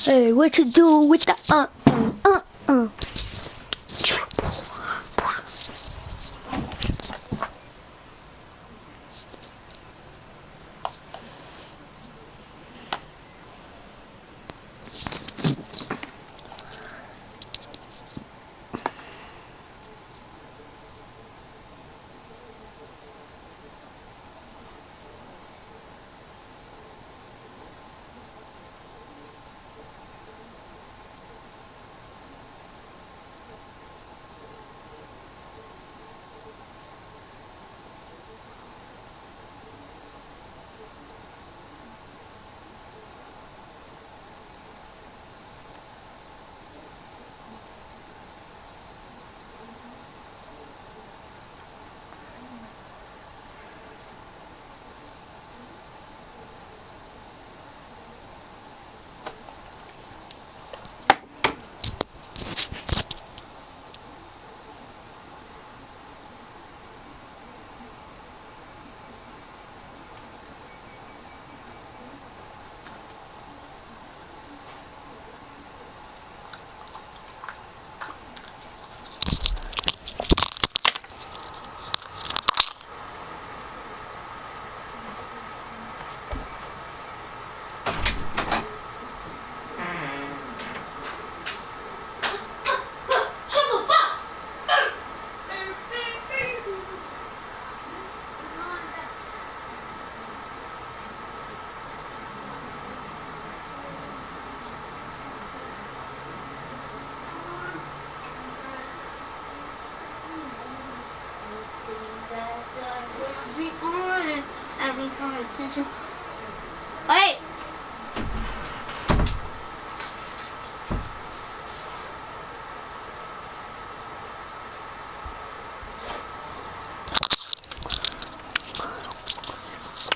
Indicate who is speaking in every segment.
Speaker 1: Hey, what to do with the attention. Hey!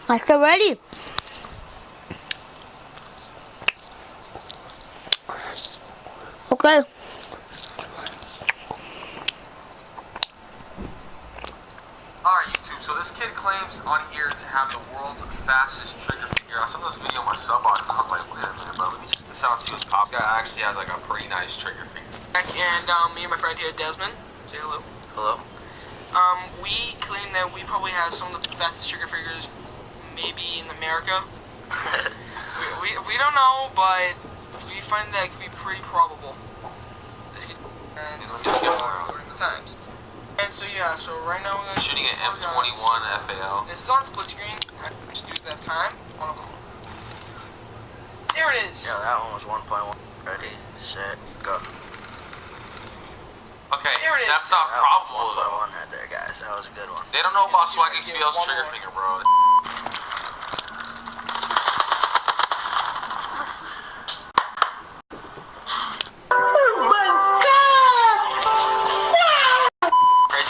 Speaker 1: I feel ready. Okay.
Speaker 2: Alright, YouTube, so this kid claims on here to have the world's fastest trigger finger. I saw this video on my sub box. I'm not playing with it, but let me just sound see what's pop. Guy actually has like a pretty nice trigger finger.
Speaker 3: And me and my friend here, Desmond, say hello.
Speaker 2: Hello.
Speaker 3: We claim that we probably have some of the fastest trigger fingers maybe in America. we don't know, but we find that it could be pretty probable. And according to the times. And so yeah, so right now we're
Speaker 2: shooting an M21 FAL.
Speaker 3: This is on split screen. I just used that time. One of them. There it is.
Speaker 4: Yeah, that one was 1.1. Ready, set, go.
Speaker 2: Okay,
Speaker 3: there it is.
Speaker 2: That's not probable though.
Speaker 4: 1.1 right there, guys. That was a good one.
Speaker 2: They don't know about Swag XPL's trigger finger, bro.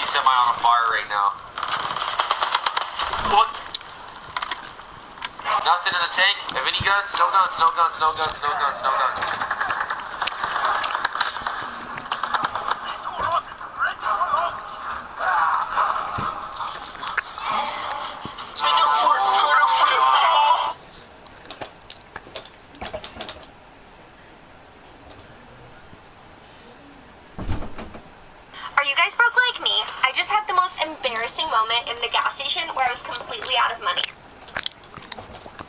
Speaker 2: Semi on a fire right now. What? Nothing in the tank. Have any guns? No guns, no guns, no guns, no guns, no guns.
Speaker 5: Embarrassing moment in the gas station where I was completely out of money.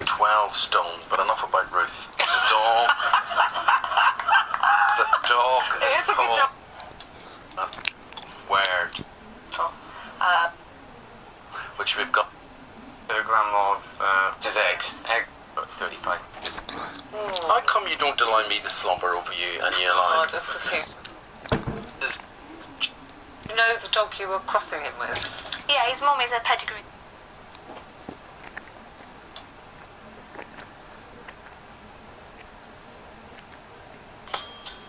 Speaker 6: 12 stone, but enough about Ruth. The dog. The dog is called. Where? Which we've got.
Speaker 2: A gram of just eggs. Egg, about 35.
Speaker 6: How come you don't allow me to slumber over you and you allow?
Speaker 7: Oh, just because you know the dog you were crossing him with?
Speaker 5: Yeah, his mom is a pedigree.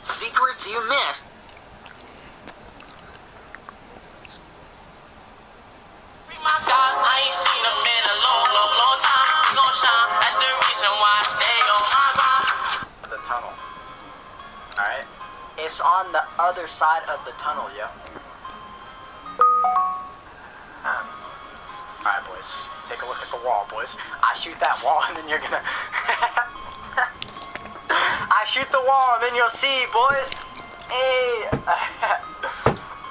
Speaker 4: Secrets you missed.
Speaker 8: I ain't seen them in a long, long, long time. We gon' shine. That's the reason why I stay on my mind.
Speaker 4: The tunnel. Alright? It's on the other side of the tunnel, yo. Alright, boys. Take a look at the wall, boys. I shoot that wall, and then you're gonna... I shoot the wall and then you'll see, boys. Hey.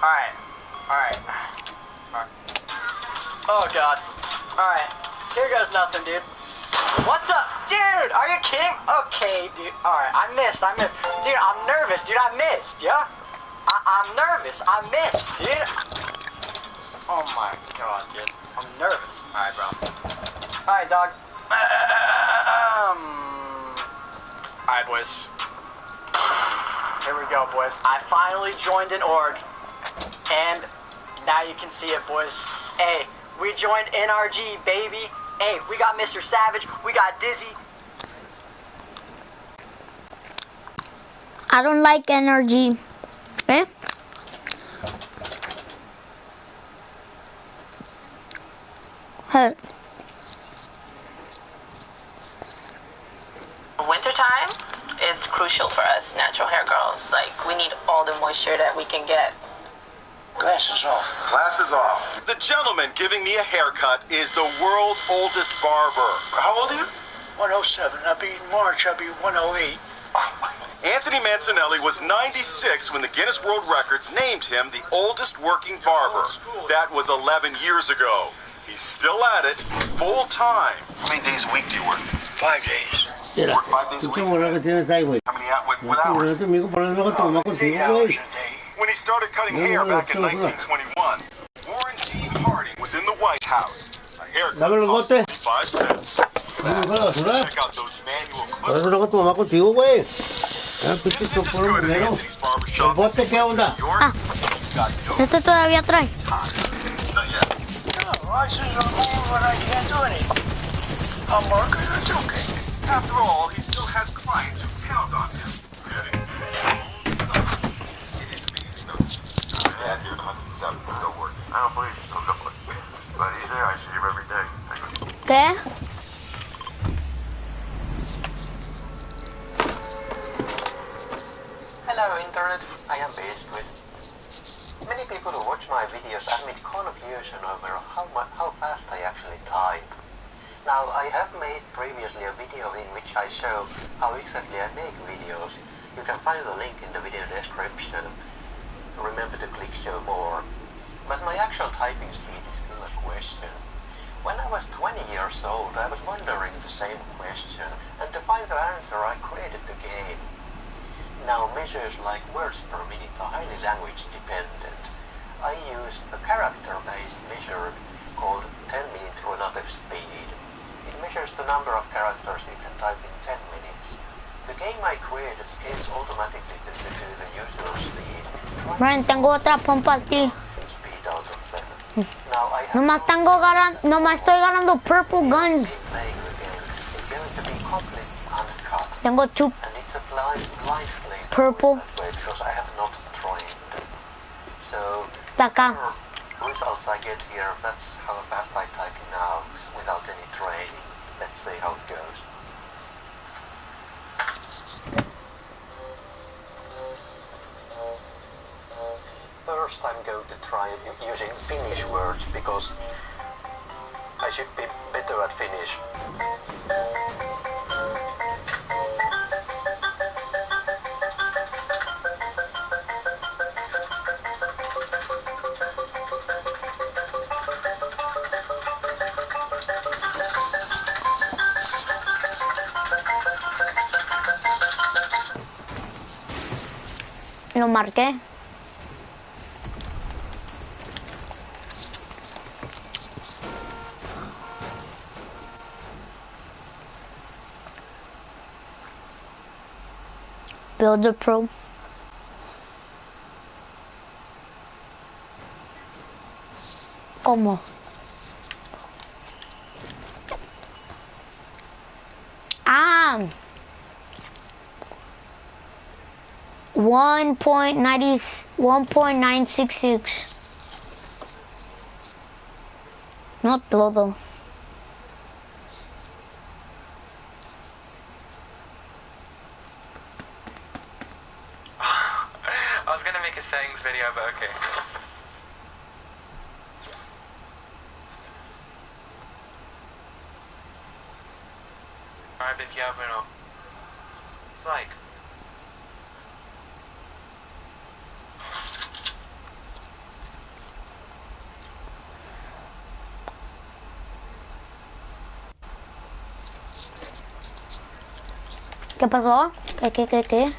Speaker 4: Alright. Oh, God. Alright. Here goes nothing, dude. What the? Dude, are you kidding? Okay, dude. Alright, I missed. Dude, I'm nervous, dude. I missed, yeah? I'm nervous. I missed, dude. Oh, my God, dude. I'm nervous. Alright, bro. Alright, dog. Alright, boys. Here we go, boys. I finally joined an org. And now you can see it, boys. Hey, we joined NRG, baby. Hey, we got Mr. Savage. We got Dizzy.
Speaker 1: I don't like energy. Eh? Hey.
Speaker 9: Wintertime is crucial for us natural hair girls. Like, we need all the moisture that we can get.
Speaker 6: Glasses off.
Speaker 10: Glasses off. The gentleman giving me a haircut is the world's oldest barber. How old are you?
Speaker 6: 107. March, I'll be 108.
Speaker 10: Anthony Mancinelli was 96 when the Guinness World Records named him the oldest working barber. That was 11 years ago. He's still at it, full time.
Speaker 6: How many days a week do you work? 5 days.
Speaker 10: You work 5 days a week? How many hours?
Speaker 6: 8 hours a day.
Speaker 10: When he started cutting hair back in 1921, Warren G. Harding was in the White House. A haircut cost 25 cents. Check out those manual clippers. Business is good at Anthony's barbershop.
Speaker 1: Ah, este todavía trae.
Speaker 10: Not yet.
Speaker 6: No, I says I'm old when I can't do anything. I'm working, it's okay.
Speaker 10: After all, he still has clients who count on him. It is amazing though to see my dad here at 107 still working.
Speaker 6: I don't believe he's still going. But he's there, I see him every day.
Speaker 1: ¿Qué?
Speaker 11: Hello Internet, I am Biscuit. Many people who watch my videos admit confusion over how fast I actually type. Now, I have made previously a video in which I show how exactly I make videos. You can find the link in the video description. Remember to click show more. But my actual typing speed is still a question. When I was 20 years old, I was wondering the same question, and to find the answer I created the game. Now, measures like words per minute are highly language dependent. I use a character-based measure called 10-minute relative speed. It measures the number of characters you can type in 10 minutes. The game I created scales automatically to the user's speed.
Speaker 1: Brian, tengo otra pompa aquí.
Speaker 11: Speed out of 10. Now I have
Speaker 1: Nomás estoy ganando purple guns.
Speaker 11: playing the game. It's going to be completely uncut.
Speaker 1: Tengo two
Speaker 11: And it's a blind play
Speaker 1: purple.
Speaker 11: that way because I have not trained. So
Speaker 1: Está acá.
Speaker 11: results I get here, that's how fast I type now without any training. Let's see how it goes. First I'm going to try using Finnish words because I should be better at Finnish.
Speaker 1: Lo marqué. Builder Pro. ¿Cómo? 1.966. No todo.
Speaker 12: I was gonna make a settings video, but okay. Alright, if you have like
Speaker 1: ¿Qué pasó? ¿Qué?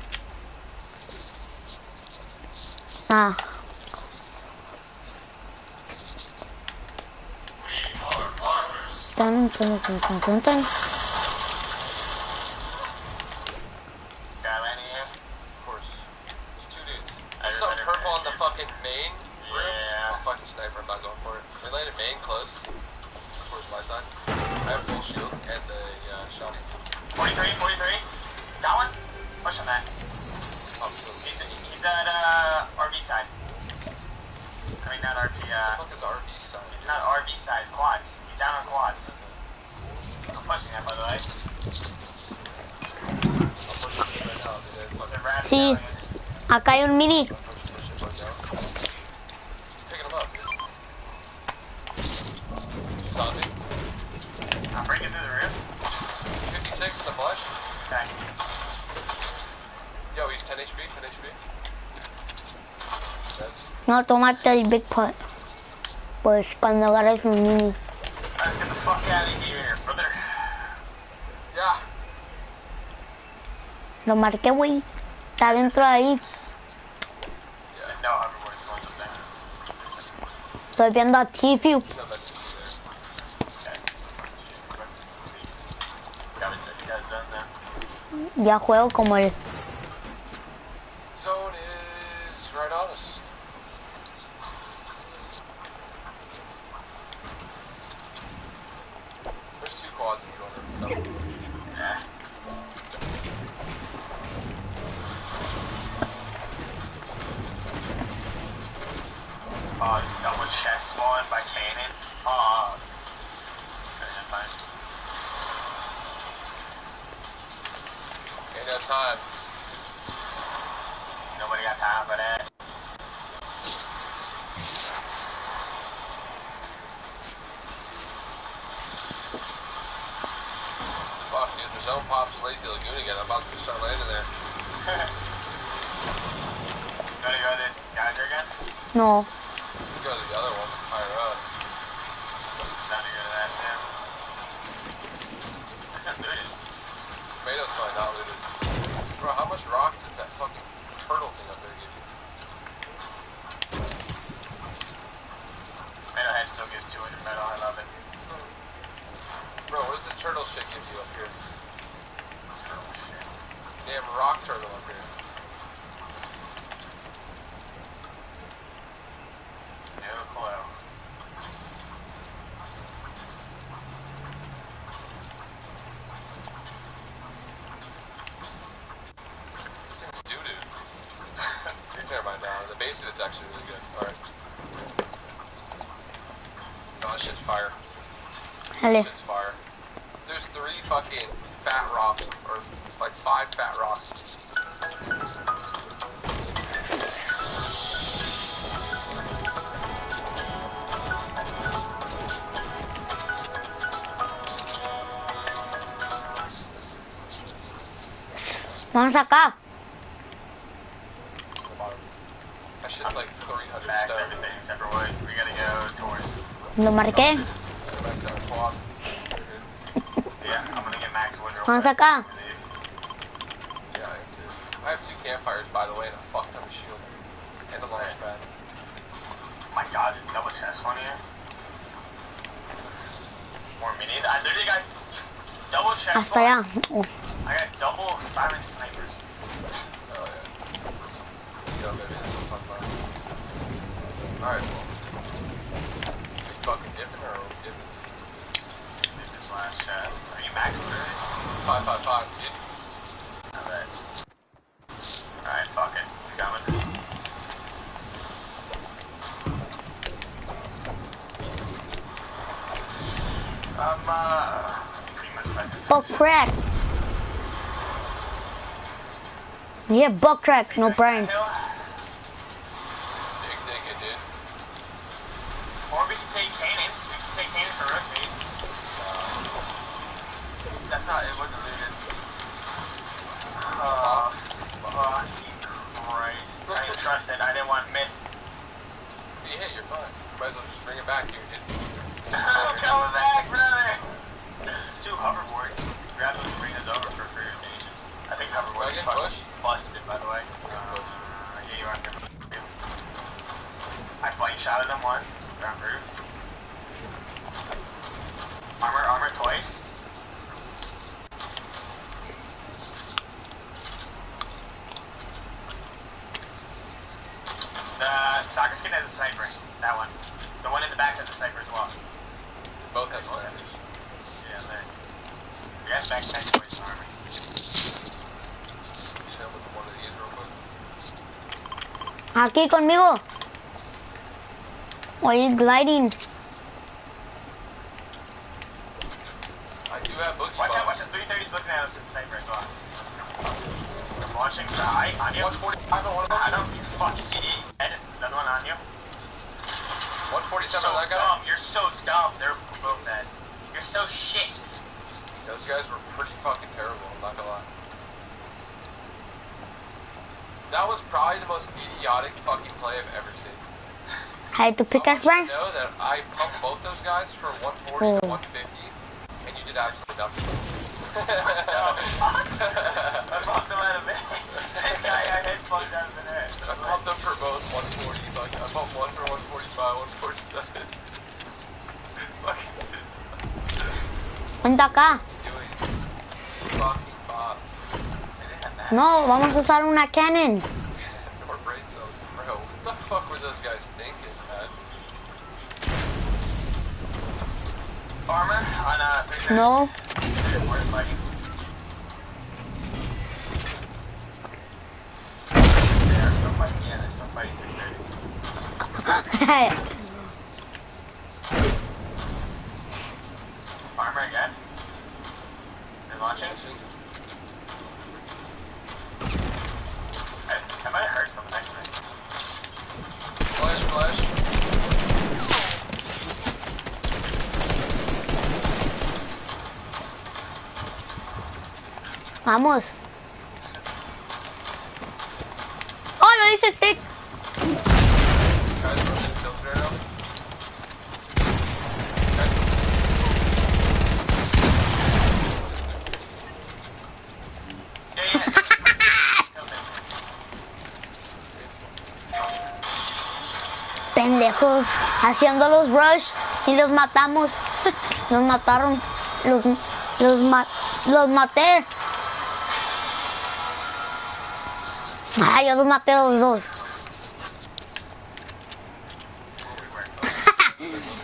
Speaker 1: Ah. Tan.
Speaker 2: Got any here? Of course. There's 2 dudes. There's something purple on the fucking main roof. Yeah. I'm a fucking sniper, I'm not going for it. We landed main close. Towards my side. I have full shield and the shotty. 43. Got one? Push on that. He's at RV side. I mean, not RV, What the fuck is RV side? Not RV side, quads. He's down on quads. I'm pushing that, by the way.
Speaker 1: Sí. Acá hay un mini.
Speaker 2: Picking him up, dude. He's on me.
Speaker 11: I'm breaking through the roof.
Speaker 2: 56 in the flush.
Speaker 11: Okay.
Speaker 2: Yo, he's 10 HP.
Speaker 1: No, tómate el Big Pot. Pues cuando agarres un mini.
Speaker 11: Let's get the fuck out of here, brother.
Speaker 2: Yeah.
Speaker 1: Lo marqué, güey. Está dentro de ahí.
Speaker 11: Yeah, no hoverboard's going up there.
Speaker 1: Estoy viendo a T-View. Ya juego como el...
Speaker 2: Zone is right on us. There's 2 quads if you want to.
Speaker 11: Yeah. Oh, double chest spawn by cannon. Oh. Okay, fine.
Speaker 2: Ain't no time.
Speaker 11: Nobody got time for that.
Speaker 2: Fuck, dude, the zone pops Lazy Lagoon again. I'm about to start landing there.
Speaker 11: Gonna go to this geyser again?
Speaker 1: No.
Speaker 2: Go to the other one, higher up.
Speaker 11: Time to go to that too. It's not looted.
Speaker 2: Tomato's probably not looted. Bro, how much rock does that fucking turtle thing up there give you?
Speaker 11: Tomato head still gives 200 metal, I love it.
Speaker 2: Bro, what does this turtle shit give you up here?
Speaker 11: Turtle shit.
Speaker 2: Damn rock turtle up here.
Speaker 11: No clue.
Speaker 2: This thing's doo-doo. Never mind now. The base of it's actually really good. Alright. Oh, this shit's fire.
Speaker 1: Dale.
Speaker 2: Shit's fire. There's 3 fucking fat rocks, or like 5 fat rocks.
Speaker 1: Vamos acá.
Speaker 2: That shit's like 300
Speaker 11: Max
Speaker 2: stone.
Speaker 11: everything except for wood. We gotta go towards.
Speaker 1: Lo marqué.
Speaker 2: Back to our quad.
Speaker 11: Yeah, I'm gonna get max wood real
Speaker 1: Vamos
Speaker 11: quick.
Speaker 1: acá.
Speaker 2: Yeah, I have 2. I have 2 campfires, by the way, and a fuck ton of shield. And a launch pad.
Speaker 11: Oh my god, there's double chest one here. More minis. I literally got double chest
Speaker 1: Hasta
Speaker 11: one.
Speaker 1: allá. Oh.
Speaker 11: I got double silent snipers.
Speaker 2: Oh, yeah. Let's go, baby. That's what I'm talking about. Alright, well. We fucking dipping or are we dipping?
Speaker 11: This last chest. Are you max literally?
Speaker 2: 555, dude.
Speaker 11: Alright. Alright, fuck it. We coming. Pretty much back to
Speaker 1: Buck crack. Yeah, buck crack, no brain.
Speaker 2: Big digging, dude.
Speaker 11: Or we can take cannons. We can take cannons for rook bait. That's not, it wasn't looted. Fucking Christ. I didn't trust it. I didn't want to miss.
Speaker 2: If you hit, you're fine. Might as well just bring it back here, dude.
Speaker 11: I'm coming back, brother. 2 hoverboards. Grab those and bring us over for free rotation. I
Speaker 2: I get pushed?
Speaker 4: Busted, by the way. Yeah, you are. I flank shot at him once. Ground roof. Armor twice. The soccer skin has a sniper. That one. The one in the back has a sniper as well.
Speaker 2: Both have snipers.
Speaker 4: Yeah, there. You guys back 10 points in armor.
Speaker 2: Chill with one of these real quick.
Speaker 1: Aquí conmigo. Why are you gliding?
Speaker 2: I do have boogie
Speaker 4: Watch out,
Speaker 2: bombs.
Speaker 4: watch out. 330's looking at us with the sniper as well. I'm launching the high on you.
Speaker 2: 145 on one of them.
Speaker 4: I don't, you fucking idiot. Another one on you.
Speaker 2: 147
Speaker 4: So
Speaker 2: on that guy.
Speaker 4: dumb. You're so dumb. They're both dead. You're so shit.
Speaker 2: Those guys were pretty fucking terrible, I'm not gonna lie. That was probably the most idiotic fucking play I've ever seen.
Speaker 1: I had to pickaxe
Speaker 2: I
Speaker 1: Brian.
Speaker 2: want you to know that I pumped both those guys for 140 to 150, and you did absolutely nothing.
Speaker 4: I bumped them out of it. I hit fucked out of the net.
Speaker 2: I pumped them for both 140, like I pumped one for 145, 147. Fucking shit.
Speaker 1: Vente acá.
Speaker 2: Fucking bots.
Speaker 1: No, vamos a usar una cannon.
Speaker 2: Or brain cells. Bro, what the fuck were those guys thinking, man?
Speaker 4: Armor on 330.
Speaker 1: No.
Speaker 4: Where's fighting? They're still fighting. Yeah, they're still fighting 330. Armor again. They're launching. I might have heard something actually.
Speaker 2: Flash.
Speaker 1: Vamos. Oh, lo dice Stick.
Speaker 2: Guys, running filter now.
Speaker 1: Pendejos, haciendo los rush y los matamos. Los mataron. Los maté. Ay, yo los maté a los dos.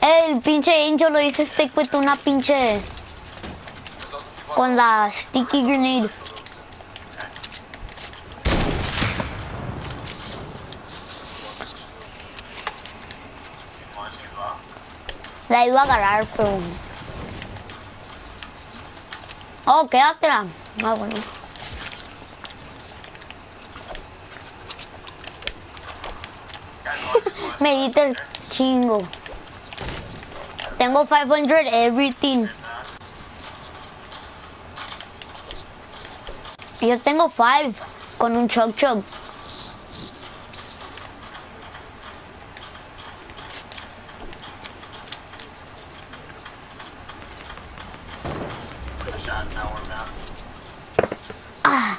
Speaker 1: El pinche Angel lo hice stick with una pinche... Con la sticky grenade. La iba a agarrar, pero... Oh, quédatela. Ah, bueno. Me diste el chingo. Tengo 500 everything. Yo tengo 5 con un chug chug. Ah.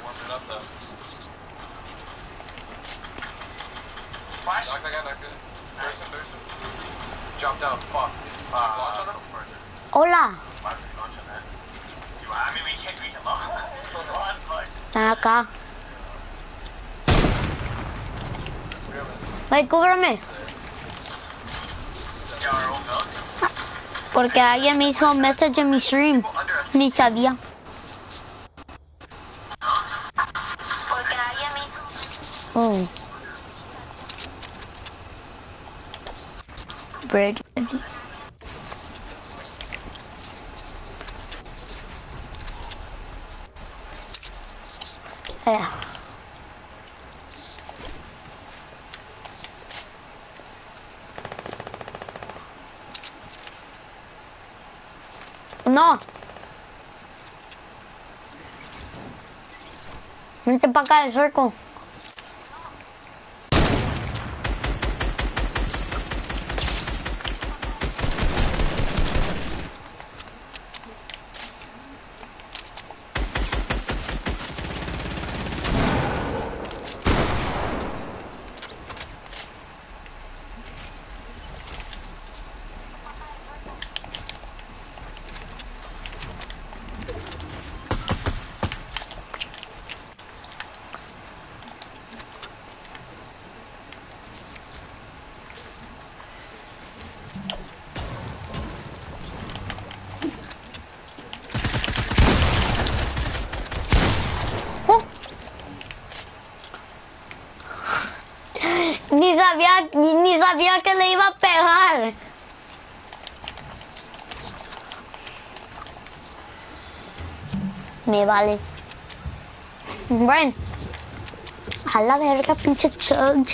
Speaker 2: Jumped out. Fuck. Launch on him?
Speaker 1: Hola.
Speaker 4: I mean, we can launch, but...
Speaker 1: Están acá. Ay, cúbreme. Porque alguien me hizo un message en mi stream. Ni sabía. Oh. Bread. Yeah. No. Vente para acá del cerco. Ni sabía que le iba a pegar. Me vale. Bueno. A la verga, pinche chug.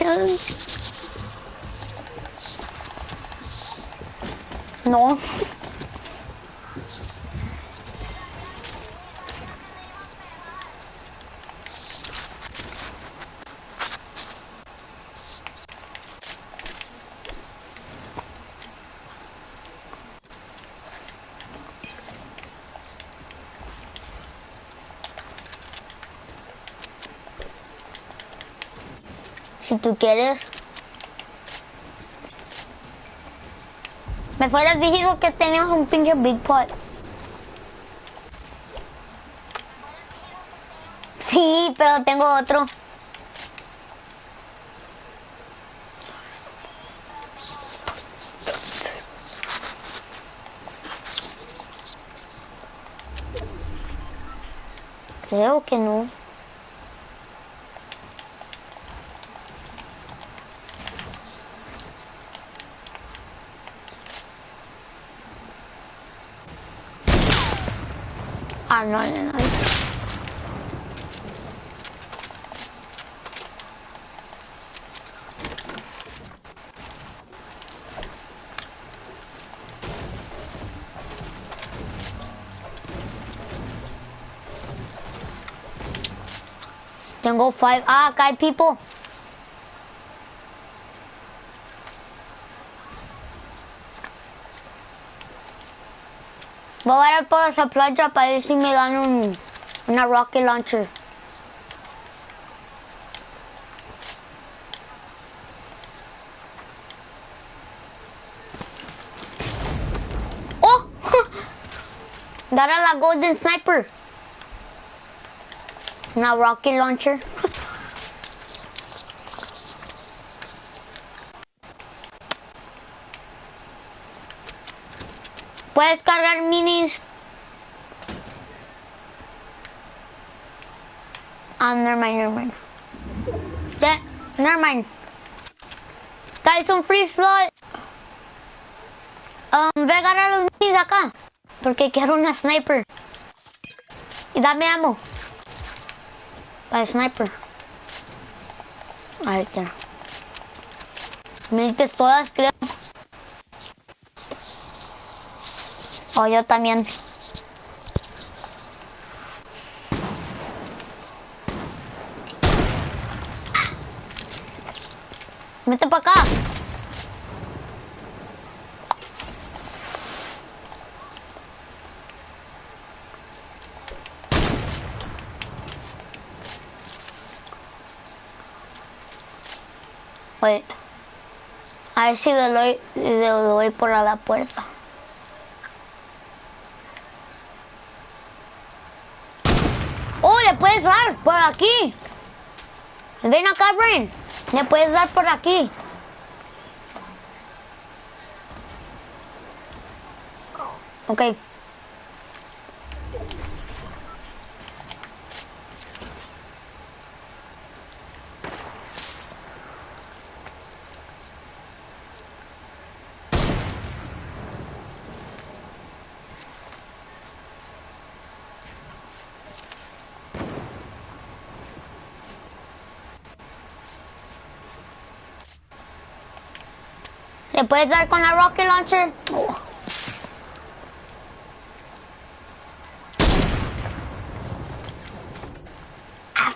Speaker 1: No. Si tú quieres. Me fueras dicho que tenías un pinche Big Pot. Sí, pero tengo otro. Creo que no. Ah, no. Tengo 5. Ah, acá hay people. Voy a ir por esa playa para ver si me dan una rocket launcher. ¡Oh! Got a la golden sniper. Una rocket launcher. ¿Puedes cargar minis? Ah, never mind. Never mind. Guys, un free slot. Ve a agarrar los minis acá. Porque quiero una sniper. Y dame ammo. Para sniper. Ahí está. Mil pistolas, creo. Oh, yo también. Vete para acá. Wait. A ver si le doy por la puerta. ¡Oh, le puedes dar por aquí! Ven acá, Brain. Le puedes dar por aquí. Ok. ¿Le puedes dar con la rocket launcher? Oh. Ah.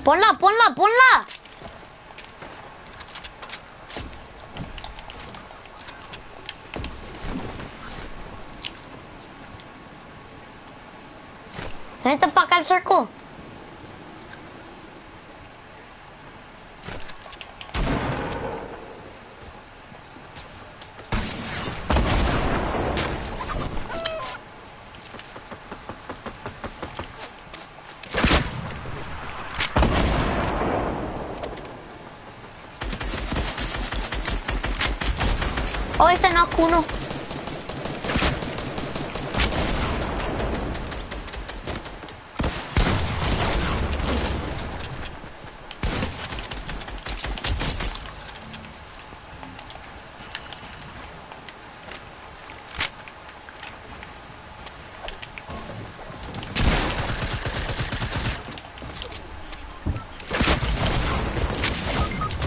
Speaker 1: Ponla. Vente para acá al cerco. Oh, ese no es uno.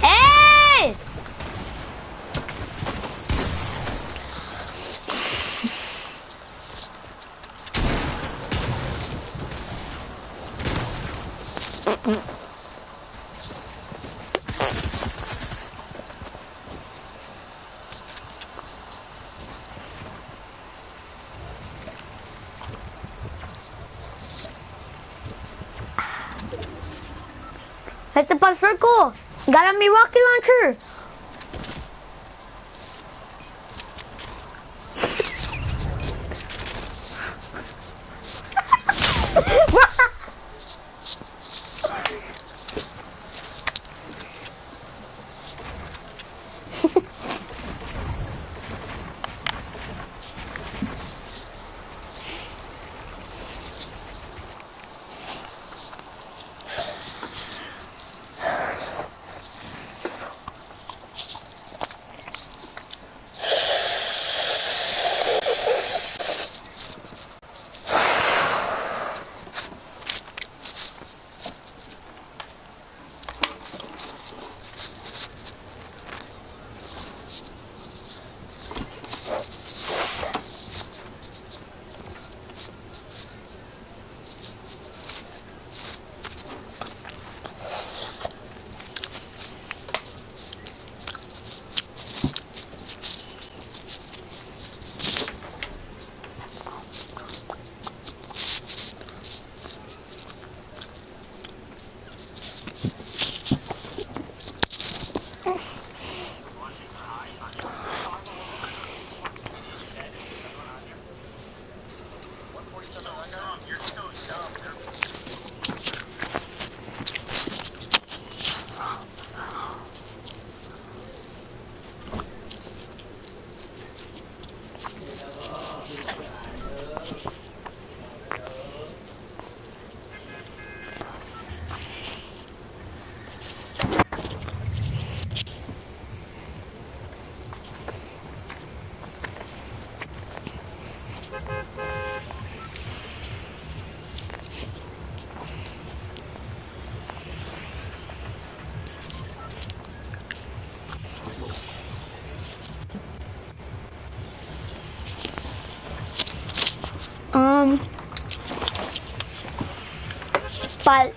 Speaker 1: ¡Eh! Este para el circle. Got a mi rocket launcher. Pal.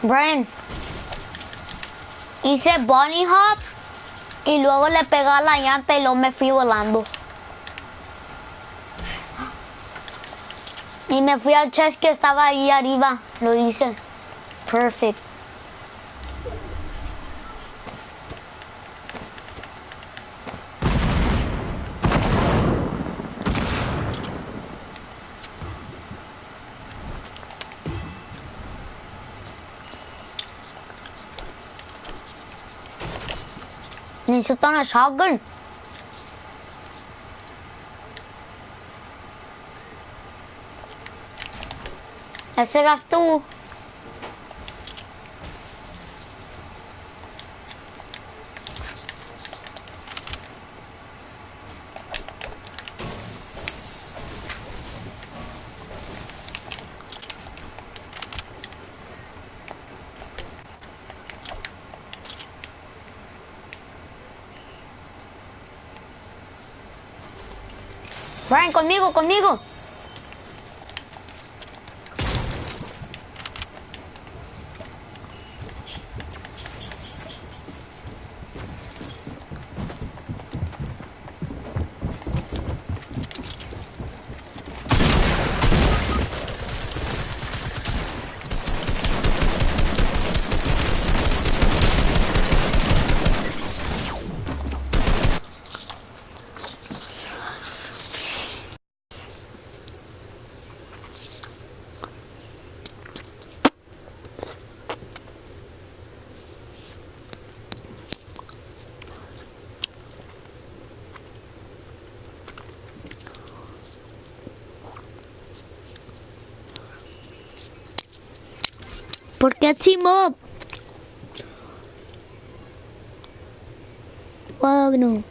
Speaker 1: Brian, hice bunny hop y luego le pegué a la llanta y luego me fui volando. Y me fui al chest que estaba ahí arriba, lo hice. Perfect. Necesito una shotgun. Ese eras tú. Brian, conmigo, conmigo. ¿Por qué team up? Wow, no.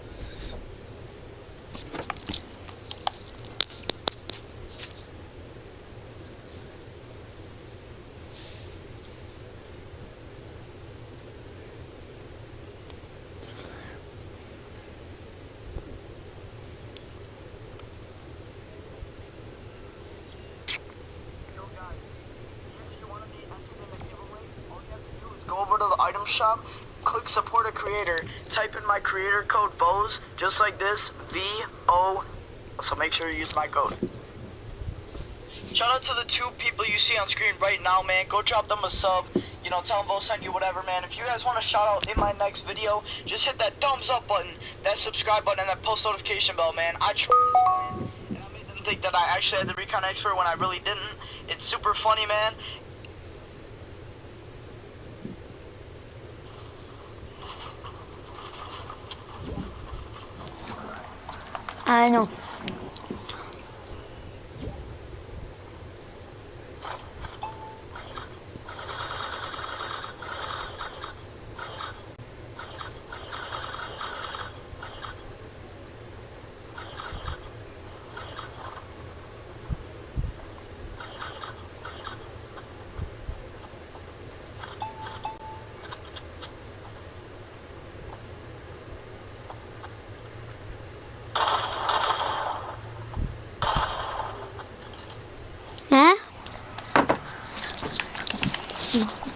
Speaker 4: Go over to the item shop, click support a creator, type in my creator code VOZ, just like this, V-O, so make sure you use my code. Shout out to the 2 people you see on screen right now, man. Go drop them a sub, you know, tell them VOZ sent you whatever, man. If you guys want a shout out in my next video, just hit that thumbs up button, that subscribe button, and that post notification bell, man. I tried, and I made them think that I actually had the recon expert when I really didn't. It's super funny, man.
Speaker 1: I know.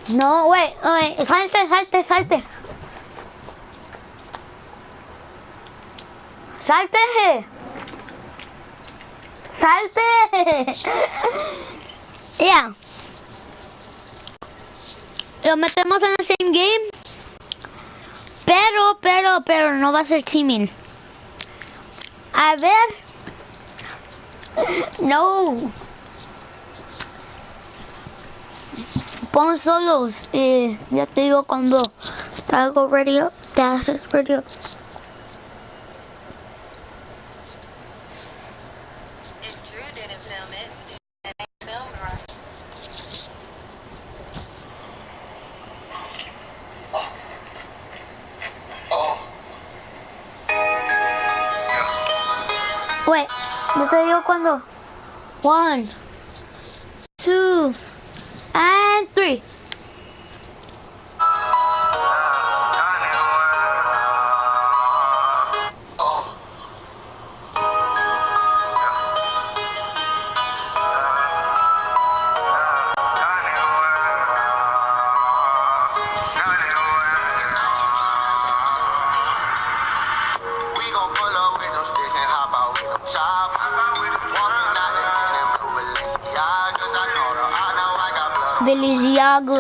Speaker 1: No, wait, salte. Salte. Ya. Lo metemos en el same game. Pero no va a ser teaming. A ver. No. Pon solos. Ya te digo cuando te hago ready up. Te haces ready up.
Speaker 9: If Drew didn't film it, it ain't filmed right.
Speaker 1: Wait, yo te digo cuando. 1, 2, and 3. Beliziago.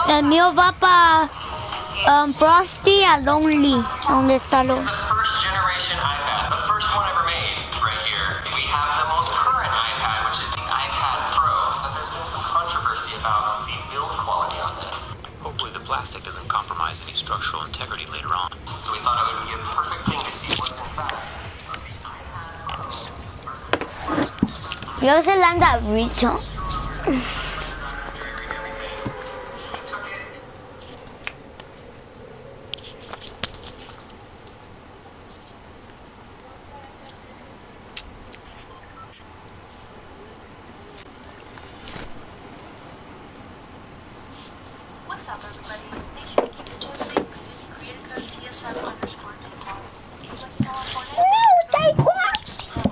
Speaker 1: El mío va para Frosty a Lonely. ¿Dónde está lo?
Speaker 13: First generation iPad, the first one ever made, right here. We have the most current iPad, which is the iPad Pro. But there's been some controversy about the build quality on this. Hopefully the plastic doesn't compromise any structural integrity later on. So we thought it would be a perfect thing to see what's inside.
Speaker 1: Yo se la anda bicho.
Speaker 14: What's up, everybody? Make sure to keep your toes safe by using creator code TS7_Dayquan. If you'd like to download Fortnite,
Speaker 1: No, Dayquan! No,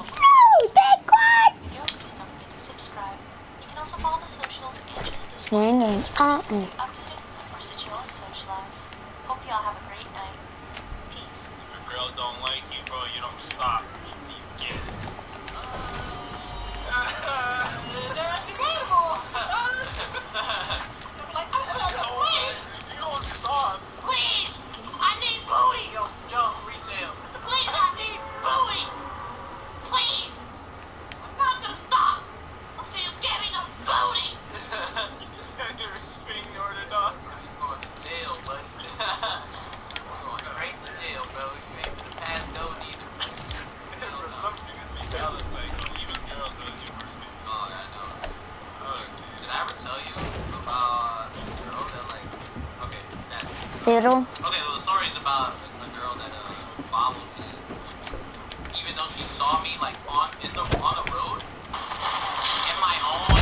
Speaker 1: Dayquan!
Speaker 14: video, please don't forget to subscribe. You can also follow the socials and check the description.
Speaker 1: Dang it.
Speaker 14: Stay updated or sit chill and socialize. Hope y'all have a great night. Peace.
Speaker 15: If a girl don't like you, bro, you don't stop. You get it.
Speaker 8: Please, I need booty. Yo, retail. Please, I need booty. Please, I'm not gonna stop until you give me the booty.
Speaker 15: You're a spinning order, dog.
Speaker 8: You're going to jail, buddy. You're going straight to jail, bro. You ain't gonna pass go neither.
Speaker 15: For something to be jealous, like, even girls know the university.
Speaker 8: Oh, yeah, I know. Did I ever tell you about a girl that, like, okay, that.
Speaker 1: Zero.
Speaker 8: Okay, well, the story is about a girl that followed me, even though she saw me like on the road in my own.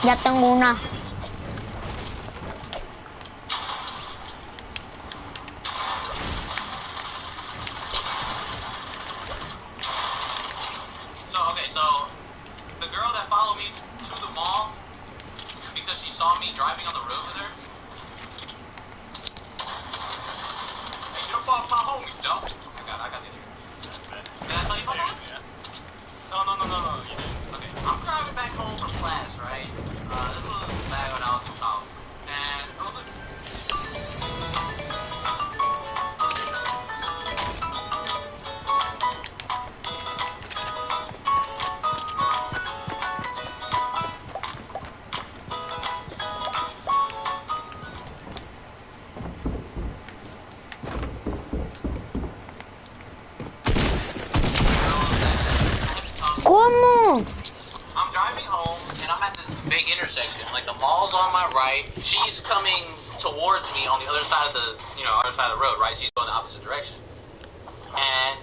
Speaker 1: Ya tengo una.
Speaker 8: So the girl that followed me to the mall because she saw me driving on the road with her. Hey, you don't follow my homie, though. I got the here. Did I tell you about that? No. You didn't. Okay, I'm driving back home from class, right? This was back when I was in college, and it was like.
Speaker 1: ¿Cómo?
Speaker 8: I'm driving home and I'm at this big intersection. Like the mall's on my right. She's coming towards me on the other side of the, other side of the road, right? She's going the opposite direction. And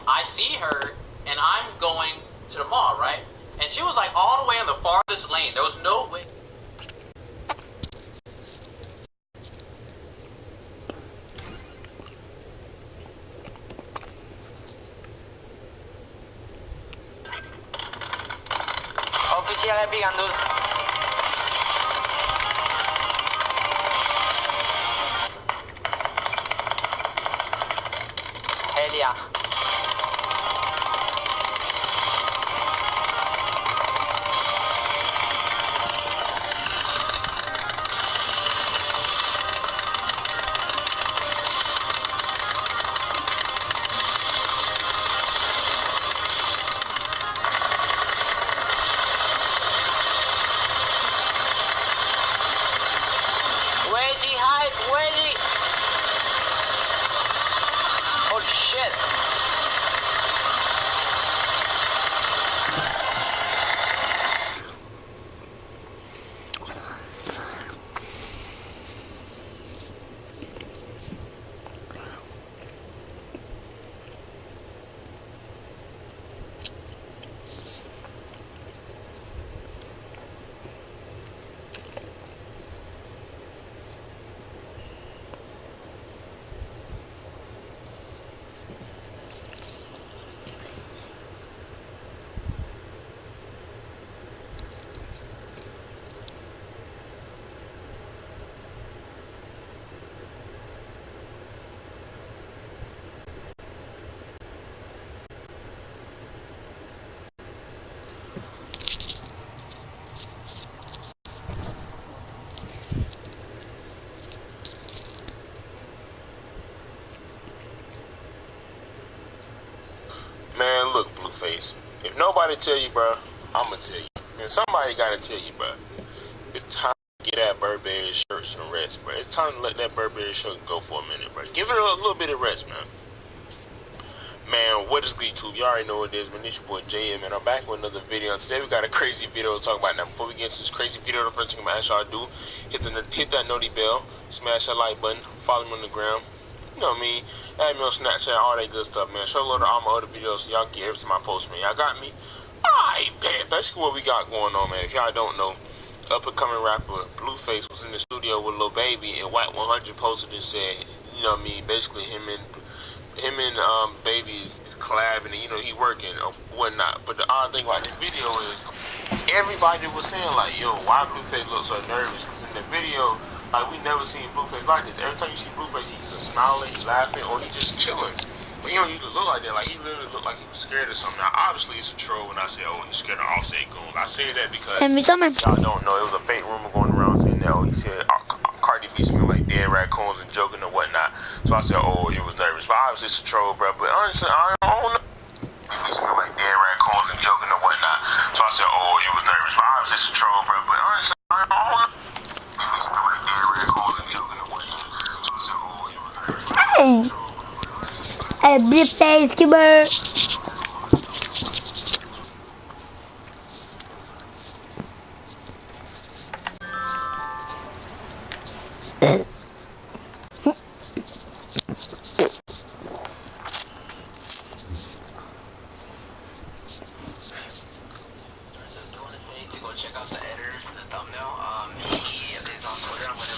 Speaker 8: I see her and I'm going to the mall, right? And she was like all the way in the farthest lane. There was no way.
Speaker 4: Oficial picando. Helia. Wedgie, hide, Wedgie! Holy shit!
Speaker 16: Blueface. If nobody tell you, bro, I'ma tell you. Man, somebody gotta tell you, bro. It's time to get that Burberry shirt some rest, bro. It's time to let that Burberry shirt go for a minute, bro. Give it a little bit of rest, man. Man, what is GleeTube? You already know what it is, man. It's your boy JM, and I'm back with another video. And today we got a crazy video to talk about. Now, before we get into this crazy video, the first thing I'm gonna ask y'all to do, hit that noti bell, smash that like button, follow me on the gram. You know what I mean? Add me on Snapchat, all that good stuff, man. Show a load of all my other videos so y'all get every time I post, man. Y'all got me? Alright, man. Basically what we got going on, man. If y'all don't know, up-and-coming rapper Blueface was in the studio with Lil Baby, and White 100 posted and said, you know what I mean, basically him and Baby is collabing, and you know he working or whatnot. But the odd thing about this video is everybody was saying like, yo, why Blueface look so nervous? Because in the video, like, we never seen Blueface like this. Every time you see Blueface, he either smiling, he laughing, or he just chilling. But he don't usually look like that. Like, he literally looked like he was scared of something. Now, obviously, it's a troll when I say, oh, he's scared of Offset goons. I say that because y'all don't know. It was a fake rumor going around saying that, oh, he said Cardi B smelled like dead raccoons and joking and whatnot. So I said, oh, he was nervous. But obviously, it's a troll, bro. But honestly, I don't know. He smelled like dead raccoons and joking and whatnot. So I said, oh, he was nervous. But obviously, it's a troll, bro. But honestly, I don't know. He smelled like dead raccoons and joking and whatnot. So I said, oh, he was nervous.
Speaker 1: Hey, Blueface, keeper.
Speaker 4: Check out the editors, the thumbnail. He is on Twitter. I'm gonna.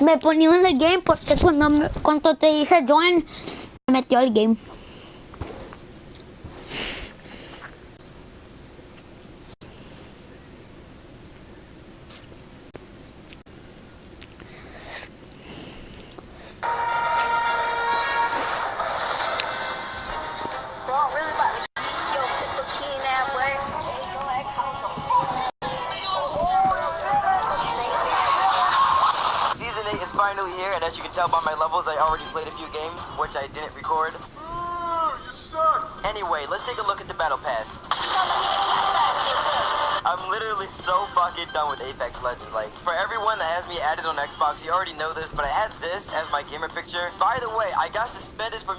Speaker 1: Me ponía en el game porque cuando te dice join, me metió al game.
Speaker 4: Is finally here, and as you can tell by my levels, I already played a few games, which I didn't record.
Speaker 10: You suck!
Speaker 4: Anyway, let's take a look at the battle pass. I'm literally so fucking done with Apex Legends. Like, for everyone that has me added on Xbox, you already know this, but I had this as my gamer picture. By the way, I got suspended from...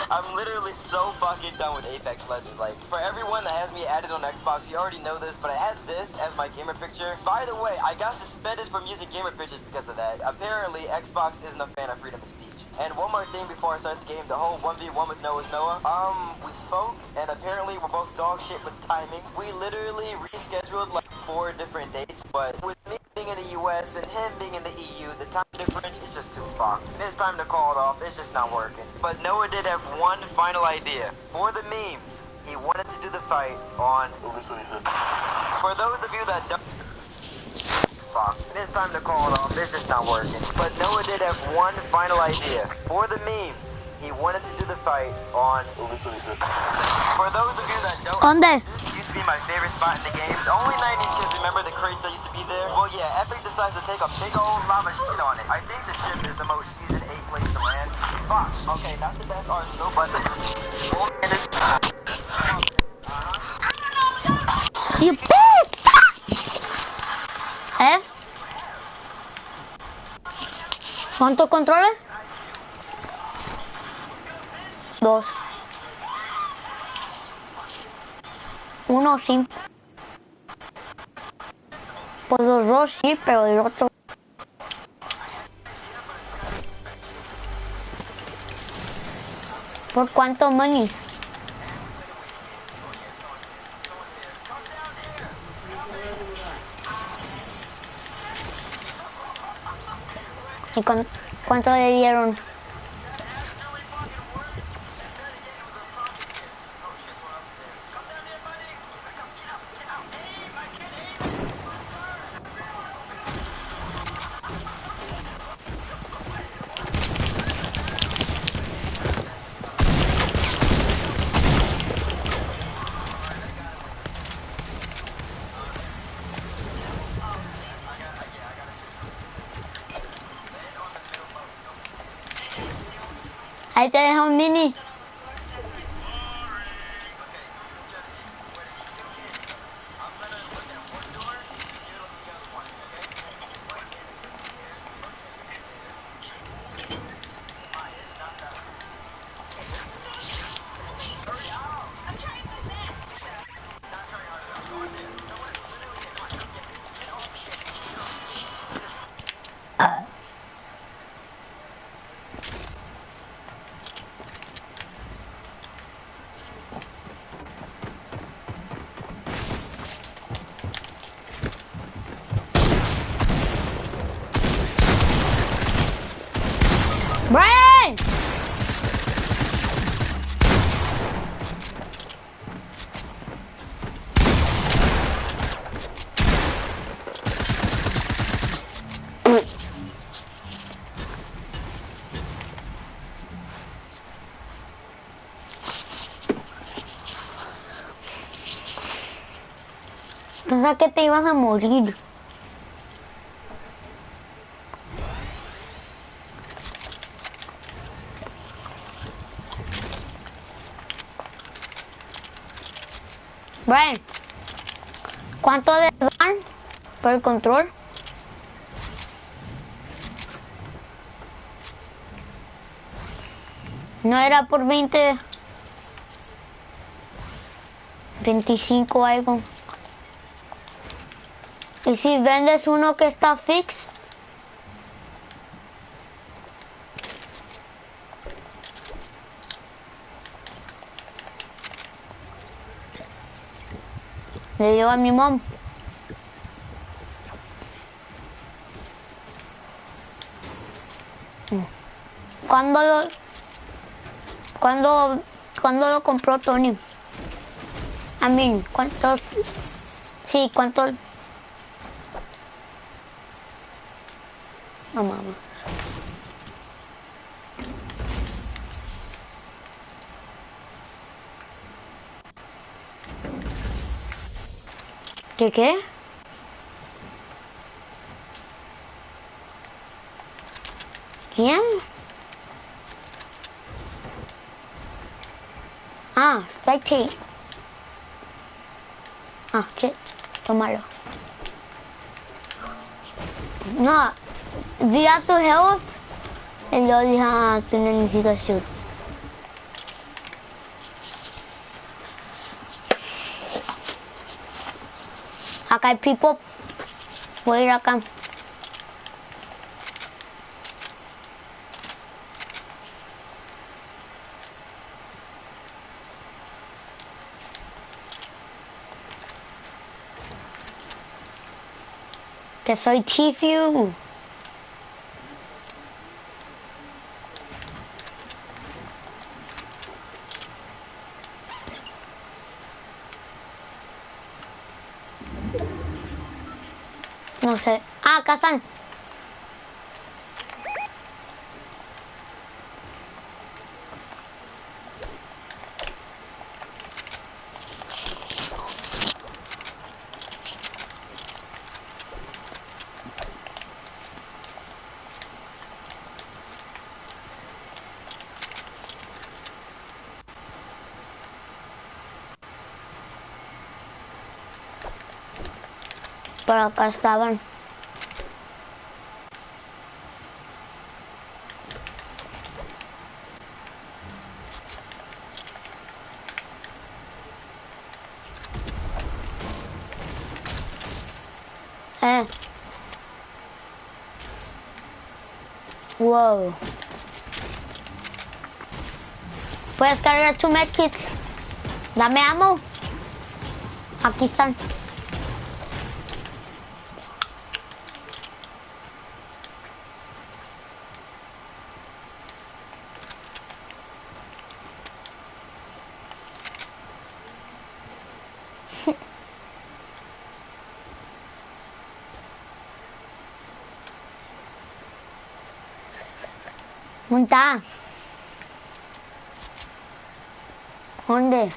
Speaker 4: I'm literally so fucking done with Apex Legends. Like, for everyone that has me added on Xbox, you already know this, but I had this as my gamer picture. By the way, I got suspended from using gamer pictures because of that. Apparently, Xbox isn't a fan of freedom of speech. And one more thing before I start the game, the whole 1v1 with Noah's Noah. We spoke, and apparently we're both dog shit with timing. We literally rescheduled like 4 different dates, but with me being in the US and him being in the EU, the time difference is just too fucked. It's time to call it off. It's just not working. But Noah did have one final idea. For the memes, he wanted to do the fight on... For those of you that don't... Fuck. It's time to call it off. It's just not working. But Noah did have one final idea. For the memes, he wanted to do the fight on... For those of you that don't... This used to be my favorite spot in the game. Only 90s kids remember the crates that used to be there. Well, yeah, Epic decides to take a big old llama shit on it. I think the ship is the most Season 8 place to land. Fuck. Okay, not the best arsenal, but...
Speaker 1: You bitch! ¿Cuántos controles? 2. Uno sí. Pues los 2 sí, pero el otro... ¿Por cuánto money? ¿Y cuánto le dieron? Ahí te dejo un mini. Brian! Pensaba que te ibas a morir. Brian, ¿cuánto le dan por el control? No era por 20, 25 algo. ¿Y si vendes uno que está fix? Le digo a mi mom. ¿Cuándo lo compró Tony? A mí, ¿cuántos? Sí, ¿cuántos? No, mamá. ¿Qué? ¿Quién? Ah, spectate. Ah, shit. Tómalo. No, vi a tu health y yo dije, ah, tú necesitas shoot. Acá hay people. Voy a ir acá. Que soy Chifu. No sé. Ah, acá están. Por acá estaban. Wow. Puedes cargar tu medkits. Dame ammo. Aquí están. ¿Dónde? ¿Dónde?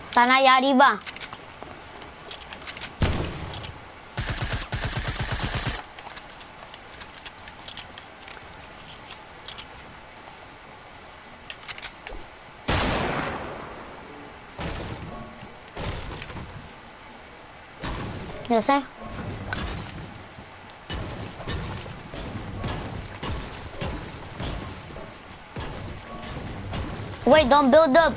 Speaker 1: Están allá arriba. Yo sé. Wait, don't build up.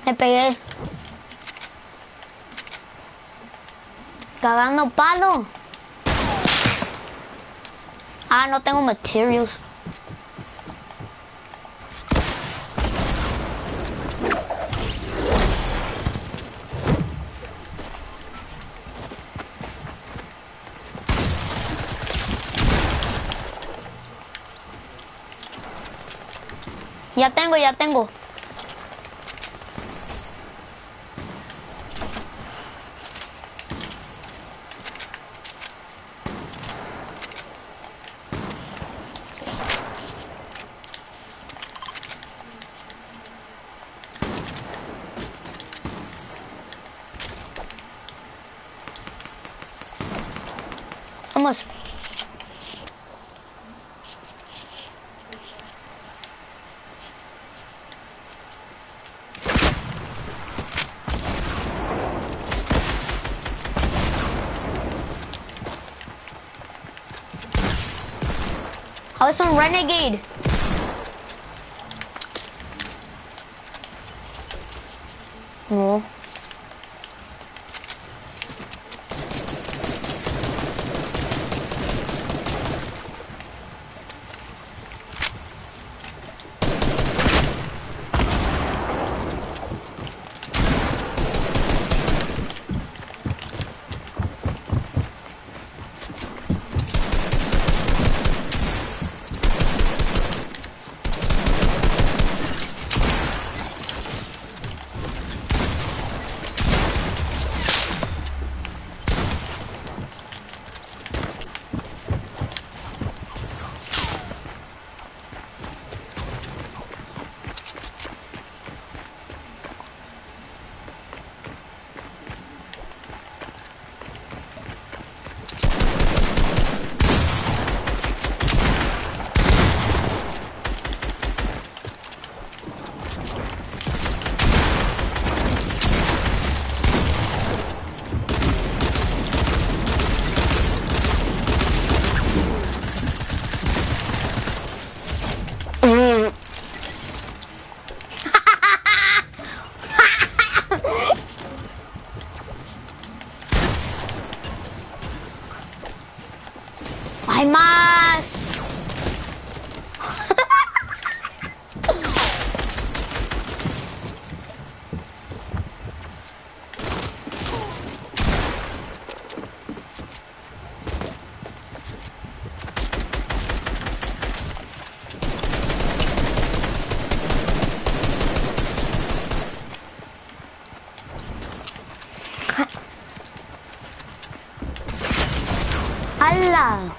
Speaker 1: Me pegué. Cagando palo. Ah, no tengo materials. Ya tengo. Vamos. Oh, it's on Renegade. No. Hay más. ¡Hala!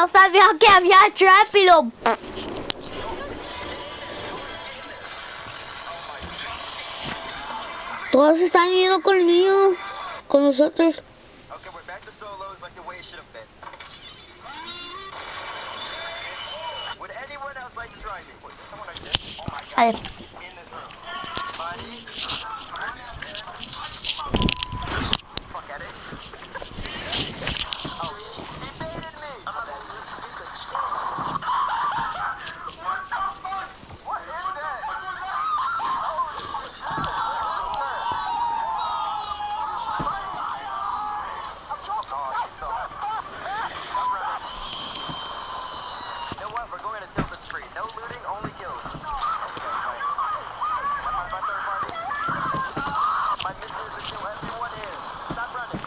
Speaker 1: No sabía que había tráfico. Todos están yendo conmigo, con nosotros.
Speaker 4: Okay, we're back to solos like the way it should have been. Would anyone else like to join me? Wait, is there someone right there? Oh my god. He's in this room. Buddy. Fuck at it. Oh, he baited me. What is that? You know what? We're going to tilt it free. No looting, only kills. Okay, fine. Am I my third party? My mission is to kill everyone here. Stop running.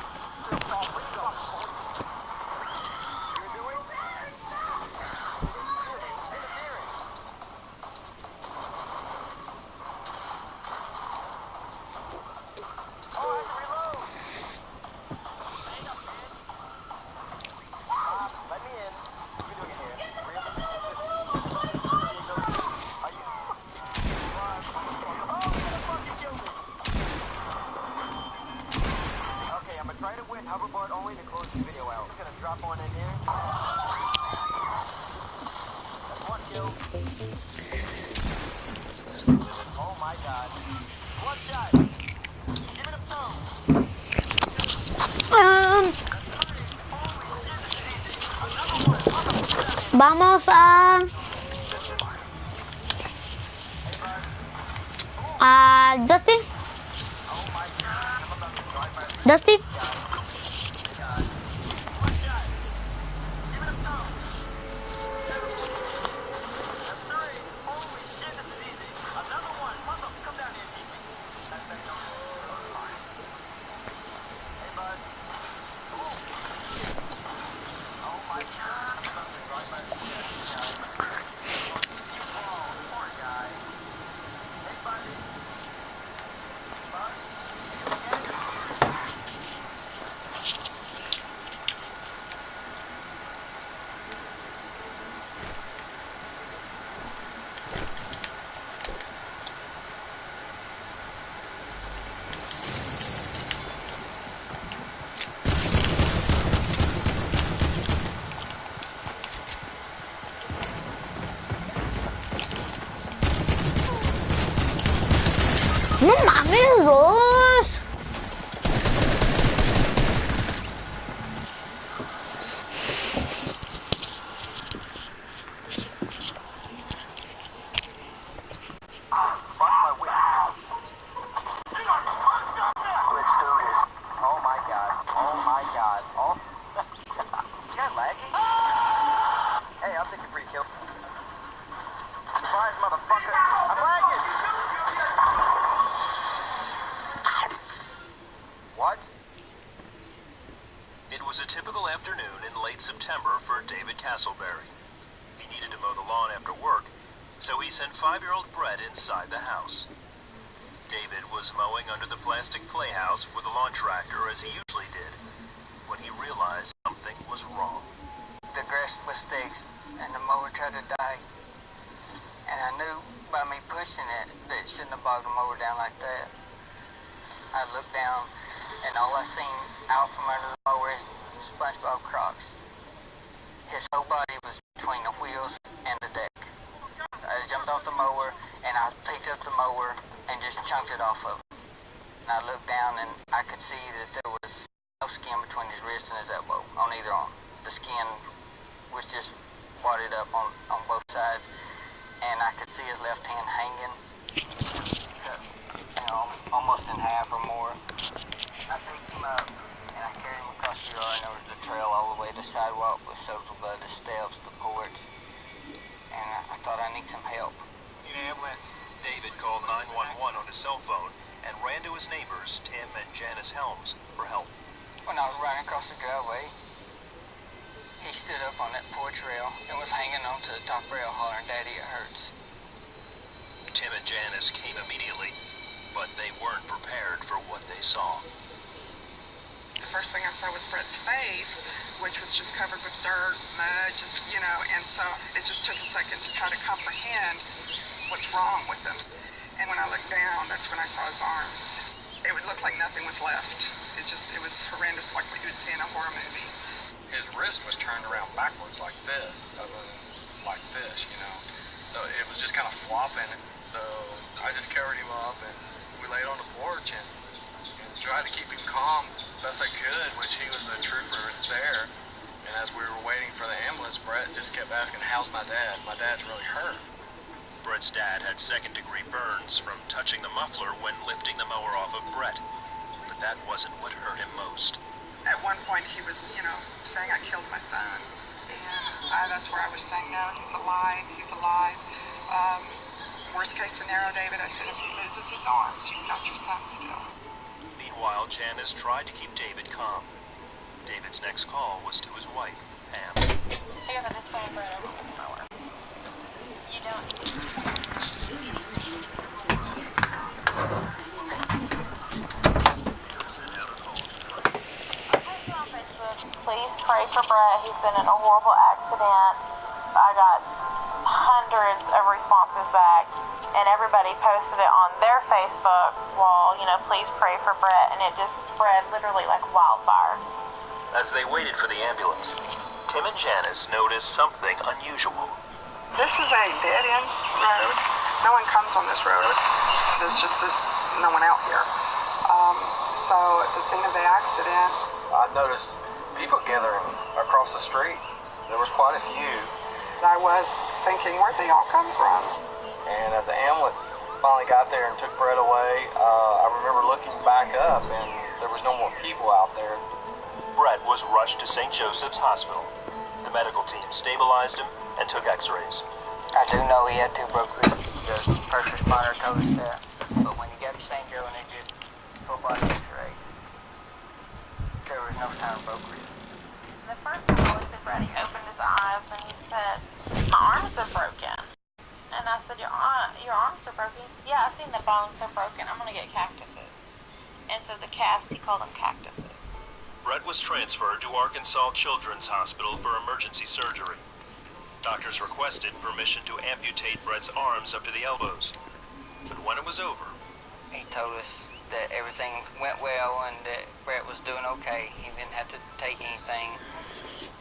Speaker 4: Still fall. Where you going? You're doing? Interfering. Oh, I have to reload. Let me in. What are you doing here? Really? Are you? Oh, you're gonna fucking kill me. Okay, I'm gonna try to win hoverboard only to close the video out. I'm gonna drop one in here. That's one kill. Oh my god. One shot. Give it a toe.
Speaker 1: Vamos a Dusty. Dusty. No mames, dos.
Speaker 4: Oh my god. Oh my god. Oh. Is this guy lagging? Hey, I'll take a free kill. Surprise, motherfucker. I'm lagging. What?
Speaker 17: It was a typical afternoon in late September for David Castleberry. He needed to mow the lawn after work, so he sent 5-year-old Brett inside the house. David was mowing under the plastic playhouse with a lawn tractor as he usually did, when he realized something was wrong.
Speaker 18: The grass was thick and the mower tried to die. And I knew by me pushing it that it shouldn't have bogged the mower down like that. I looked down and all I seen out from under the mower is SpongeBob Crocs. His whole body was between the wheels and the deck. I jumped off the mower and I picked up the mower and just chunked it off of him. And I looked down and I could see that there was no skin between his wrist and his elbow on either arm. The skin was just wadded up on both sides, and I could see his left hand hanging, you know, almost in half or more. I picked him up and I carried him across the yard, and there was the trail all the way to the sidewalk with soaked with blood, the steps, the porch, and I thought I need some help.
Speaker 17: David called 911 on his cell phone and ran to his neighbors, Tim and Janice Helms, for help.
Speaker 18: When I was riding across the driveway, he stood up on that porch rail and was hanging onto the top rail hollering, "Daddy, it hurts."
Speaker 17: Tim and Janice came immediately, but they weren't prepared for what they saw.
Speaker 19: first thing I saw was Brett's face, which was just covered with dirt, mud, just, you know, and so it just took a second to try to comprehend what's wrong with him. And when I looked down, that's when I saw his arms. It would look like nothing was left. It was horrendous, like what you would see in a horror movie.
Speaker 20: His wrist was turned around backwards like this, like this, you know. So it was just kind of flopping. So I just carried him up and we laid on the porch and tried to keep him calm best I could, which he was a trooper there. And as we were waiting for the ambulance, Brett just kept asking, "How's my dad? My dad's really hurt."
Speaker 17: Brett's dad had second-degree burns from touching the muffler when lifting the mower off of Brett. But that wasn't what hurt him most.
Speaker 19: At one point, he was, you know, saying, "I killed my son." And that's where I was saying, "No, he's alive, he's alive." Worst case scenario, David, I said, if he loses his arms, you've got your son still.
Speaker 17: Meanwhile, Janice tried to keep David calm. David's next call was to his wife, Pam.
Speaker 5: Hey guys, I just found Brett over with the mower. You don't. Please pray for Brett. He's been in a horrible accident. I got hundreds of responses back, and everybody posted it on their Facebook wall, you know, please pray for Brett, and it just spread literally like wildfire.
Speaker 17: As they waited for the ambulance, Tim and Janice noticed something unusual.
Speaker 19: This is a dead-end road. No one comes on this road. There's just no one out here. So at the scene of the accident,
Speaker 20: I noticed people gathering across the street. There was quite a few.
Speaker 19: I was thinking, where'd they all come from?
Speaker 20: And as the ambulance finally got there and took Brett away, I remember looking back up and there was no more people out there.
Speaker 17: Brett was rushed to St. Joseph's Hospital. The medical team stabilized him and took x-rays.
Speaker 18: I do know he had 2 broke ribs. The first responder told us that. But when he got to St. Joe and they did full body x-rays, there was no sign of broke ribs.
Speaker 5: The first time I looked at Brett, he opened his eyes and he said, "My arms are broken." And I said, your arms are broken? He said, "Yeah, I seen the bones, they're broken. I'm gonna get cactuses." And so the cast, he called them cactuses.
Speaker 17: Brett was transferred to Arkansas Children's Hospital for emergency surgery. Doctors requested permission to amputate Brett's arms up to the elbows. But when it was over,
Speaker 18: he told us that everything went well and that Brett was doing okay. He didn't have to take anything,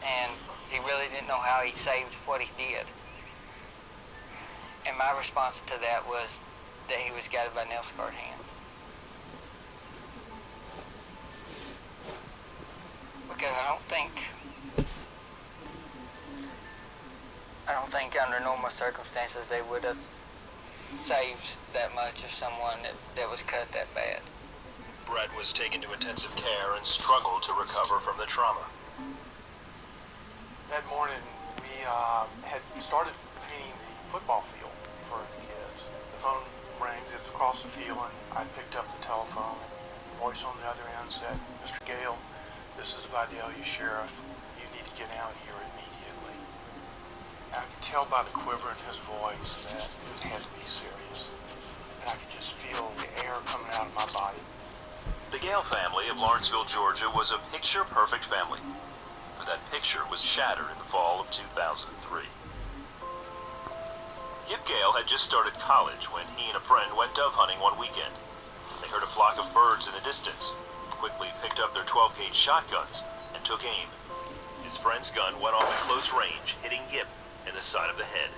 Speaker 18: and he really didn't know how he saved what he did. And my response to that was that he was guided by nail-scarred hands. Because I don't think under normal circumstances they would have saved that much of someone that was cut that bad.
Speaker 17: Brett was taken to intensive care and struggled to recover from the trauma.
Speaker 21: That morning, we had started painting the football field for the kids. The phone rings, it's across the field, and I picked up the telephone. The voice on the other end said, "Mr. Gale, this is Vidalia Sheriff. You need to get out here immediately." And I could tell by the quiver in his voice that it had to be serious. And I could just feel the air coming out of my body.
Speaker 17: The Gale family of Lawrenceville, Georgia was a picture-perfect family. But that picture was shattered in the fall of 2003. Kip Gale had just started college when he and a friend went dove hunting one weekend. They heard a flock of birds in the distance, quickly picked up their 12-gauge shotguns, and took aim. His friend's gun went off at close range, hitting Yip in the side of the head.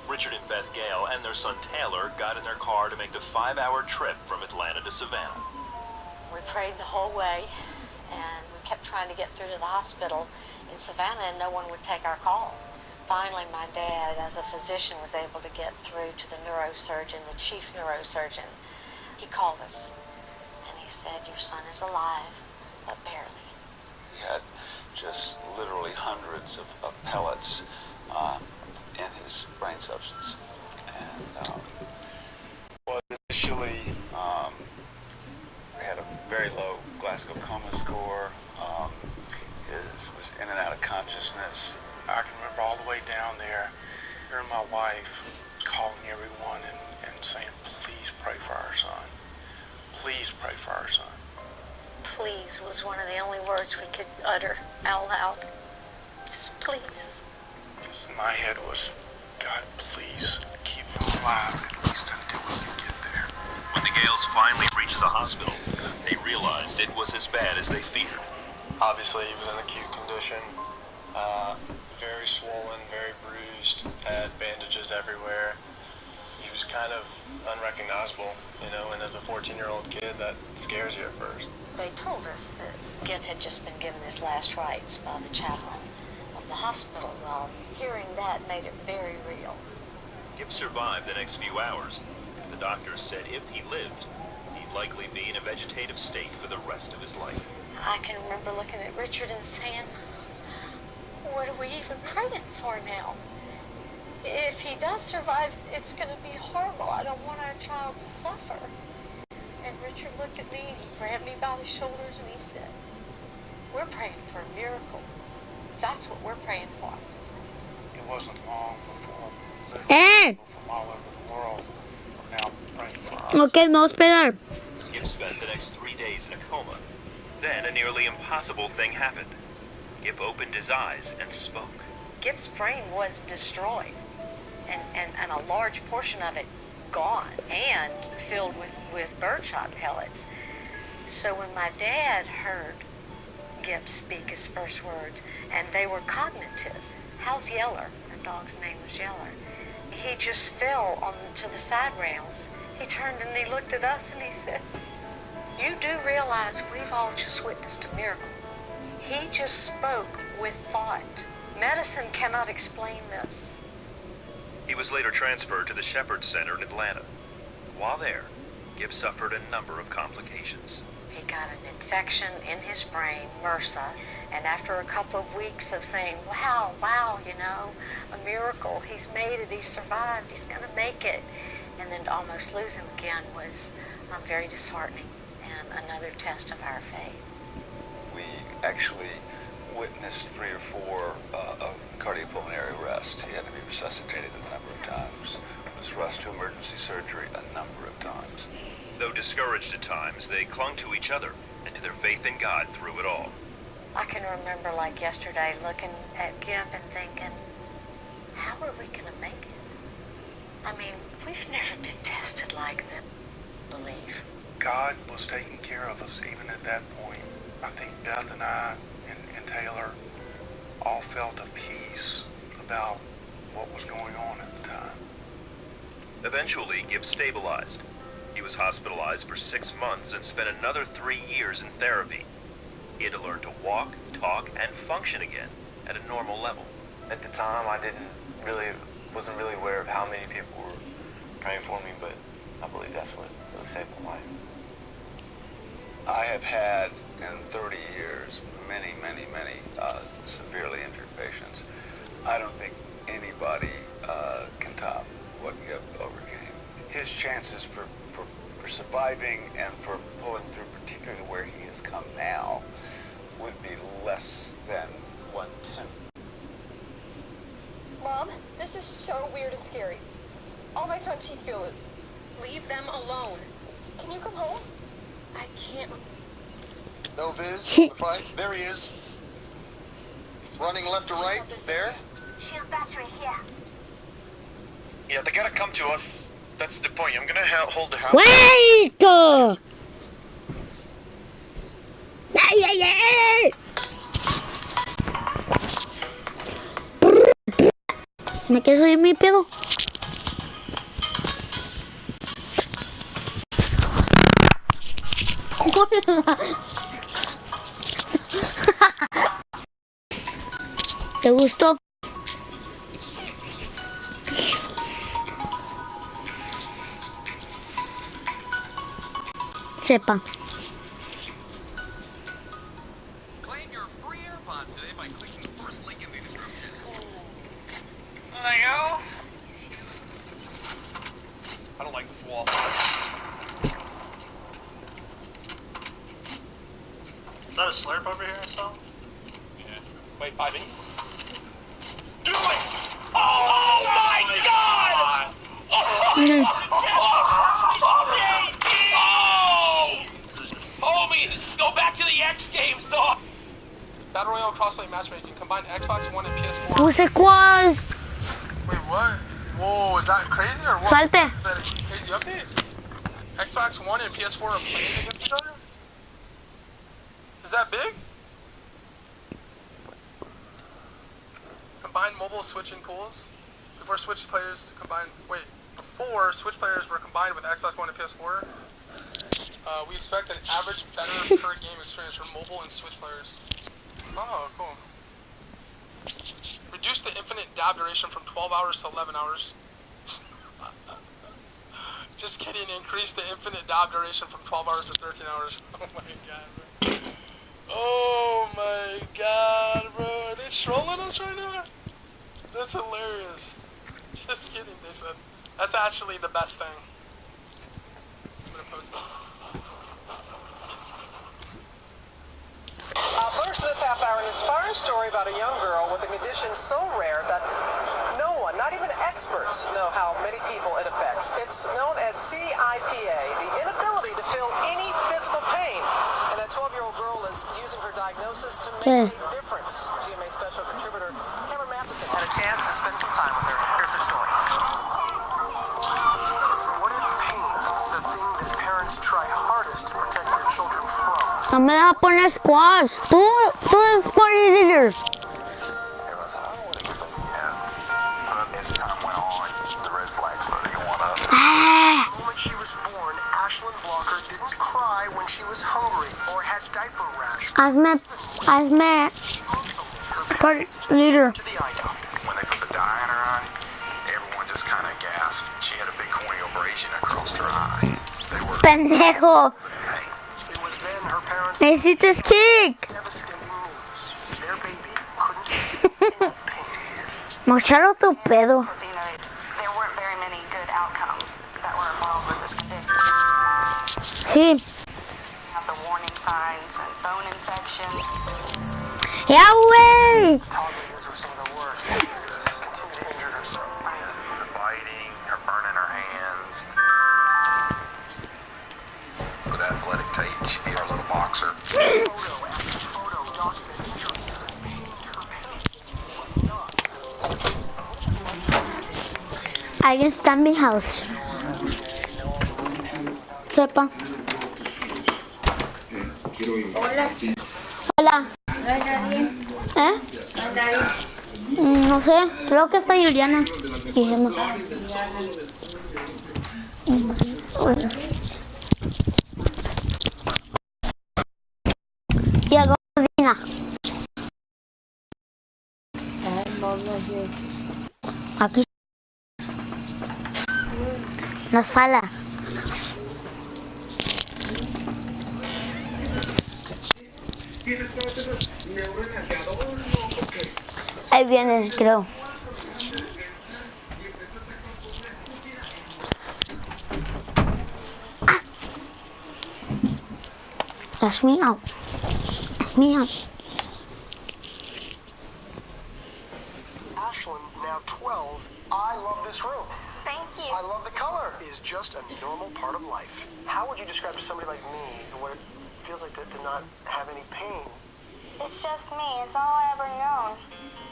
Speaker 17: Richard and Beth Gale and their son Taylor got in their car to make the 5-hour trip from Atlanta to Savannah.
Speaker 22: We prayed the whole way, and we kept trying to get through to the hospital in Savannah, and no one would take our call. Finally, my dad, as a physician, was able to get through to the neurosurgeon, the chief neurosurgeon. He called us, and he said, "Your son is alive, but barely."
Speaker 23: He had just literally hundreds of pellets in his brain substance. And initially, we had a very low Glasgow coma score. Was in and out of consciousness.
Speaker 21: I can remember all the way down there, hearing my wife calling everyone and saying, "Please pray for our son. please pray for our son.
Speaker 22: Please was one of the only words we could utter out loud. Just please.
Speaker 21: My head was, God, please keep him alive at least until we can get there.
Speaker 17: When the Gales finally reached the hospital, they realized it was as bad as they feared.
Speaker 3: Obviously, he was in acute condition, very swollen, very bruised, had bandages everywhere. He was kind of unrecognizable, you know, and as a 14-year-old kid, that scares you at first.
Speaker 22: They told us that Gib had just been given his last rites by the chaplain of the hospital. Hearing that made it very real.
Speaker 17: Gib survived the next few hours. The doctors said if he lived, he'd likely be in a vegetative state for the rest of his life.
Speaker 22: I can remember looking at Richard and saying, what are we even praying for now? If he does survive, it's going to be horrible. I don't want our child to suffer. And Richard looked at me and he grabbed me by the shoulders and he said, we're praying for a miracle. That's what we're praying for.
Speaker 21: It wasn't long before literally people from all over the world were now praying for us.
Speaker 1: Okay, no esperar.
Speaker 17: Gib spent the next 3 days in a coma. Then a nearly impossible thing happened. Gib opened his eyes and spoke.
Speaker 22: Gib's brain was destroyed and a large portion of it gone and filled with birdshot pellets. So when my dad heard Gib speak his first words, and they were cognitive, how's Yeller? Our dog's name was Yeller. He just fell onto the side rails. He turned and he looked at us and he said, you do realize we've all just witnessed a miracle. He just spoke with thought. Medicine cannot explain this.
Speaker 17: He was later transferred to the Shepherd Center in Atlanta. While there, Gib suffered a number of complications.
Speaker 22: He got an infection in his brain, MRSA, and after a couple of weeks of saying, wow, you know, a miracle, he's made it, he's survived, he's going to make it, and then to almost lose him again was very disheartening and another test of our faith.
Speaker 23: We actually witnessed 3 or 4 of cardiopulmonary arrest. He had to be resuscitated a number of times. Was rushed to emergency surgery a number of times.
Speaker 17: Though discouraged at times, they clung to each other and to their faith in God through it all.
Speaker 22: I can remember like yesterday looking at Gib and thinking, how are we going to make it? I mean, we've never been tested like that. Believe.
Speaker 21: God was taking care of us even at that point. I think Beth and I and Taylor all felt a peace about what was going on at the time.
Speaker 17: Eventually, Gib stabilized. He was hospitalized for 6 months and spent another 3 years in therapy. He had to learn to walk, talk, and function again at a normal level.
Speaker 3: At the time, I wasn't really aware of how many people were praying for me, but I believe that's what really saved my life.
Speaker 23: I have had in 30 years many severely injured patients. I don't think anybody can top what Gib overcame. His chances for surviving and for pulling through, particularly where he has come now, would be less than 1/10.
Speaker 6: Mom, this is so weird and scary. All my front teeth feel loose. Leave them alone. Can you come home? I can't.
Speaker 10: No Viz, the fight. There he is. Running left to right. There.
Speaker 6: Shield battery here.
Speaker 10: Yeah, they gotta come to us. That's the point. I'm gonna hold the house.
Speaker 1: Wait! Ay. ¿Me quieres oír mi pedo? ¿Te gustó? Sepa.
Speaker 2: Claim your free AirPods today by clicking the first link in the description. There you go. I don't like this wall.
Speaker 21: Is that a slurp over here I saw?
Speaker 2: Yeah. Wait, 5
Speaker 21: Do it! Oh my God!
Speaker 1: Mm.
Speaker 21: Oh! Battle Royale crossplay matchmaking. Combine Xbox One and PS4.
Speaker 1: Puse quads.
Speaker 21: Wait, what? Whoa, is that crazy or what?
Speaker 1: Salte.
Speaker 21: Is that a crazy update? Xbox One and PS4 are playing against each other? Is that big? Combine mobile switching pools. Before Switch players combined. Wait, before Switch players were combined with Xbox One and PS4, we expect an average better per game experience for mobile and Switch players. Oh, cool. Reduce the infinite dab duration from 12 hours to 11 hours. Just kidding, increase the infinite dab duration from 12 hours to 13 hours. Oh my god, bro. Oh my god, bro. Are they trolling us right now? That's hilarious. Just kidding, they said. That's actually the best thing. I'm gonna post that.
Speaker 7: First this half hour, an inspiring story about a young girl with a condition so rare that no one, not even experts, know how many people it affects. It's known as CIPA, the inability to feel any physical pain. And that 12-year-old girl is using her diagnosis to make a difference. GMA special contributor Cameron Matheson had a chance to spend some time with her. Here's her story. What is pain? The thing that parents try hardest to protect their children from.
Speaker 1: No me vas a poner squads. Tú eres squad leader.
Speaker 7: As time went on, the red flags started going up.
Speaker 1: Ah.
Speaker 7: The moment she was born, Ashlyn Blocker didn't cry when she was hungry or had diaper rash.
Speaker 1: Hazme squad leader.
Speaker 7: When they put the dye in her eye, everyone just kind of gasped. She had a big corneal abrasion across her eye. They were
Speaker 1: Pendejo.
Speaker 7: It was then her parents
Speaker 1: Necesitas kick.
Speaker 7: devastating news. Their baby couldn't
Speaker 1: Mochalo tu pedo.
Speaker 11: There weren't very many good outcomes that were involved with this condition.
Speaker 1: Sí.
Speaker 11: You have the warning signs and bone infections.
Speaker 1: Ya, güey.
Speaker 7: Toddlers were some of the worst. She continued to injure herself. The biting, her burning her hands. With athletic tape, she'd be our little boxer. Photo after photo document injuries that pained her parents.
Speaker 1: Alguien está en mi house. Sepa.
Speaker 12: Hola.
Speaker 1: Hola.
Speaker 12: ¿No hay nadie?
Speaker 1: ¿Eh?
Speaker 12: ¿No hay nadie?
Speaker 1: No sé, creo que está Juliana. Y Gemma. Y a Godina. Aquí. La sala. Ahí vienen, creo. Ah. That's me out. That's me out.
Speaker 7: Ashlyn, now 12, I love this room.
Speaker 11: Thank you.
Speaker 7: I love the color. Is just a normal part of life. How would you describe to somebody like me what it feels like to not have any pain?
Speaker 11: It's just me. It's all I ever known.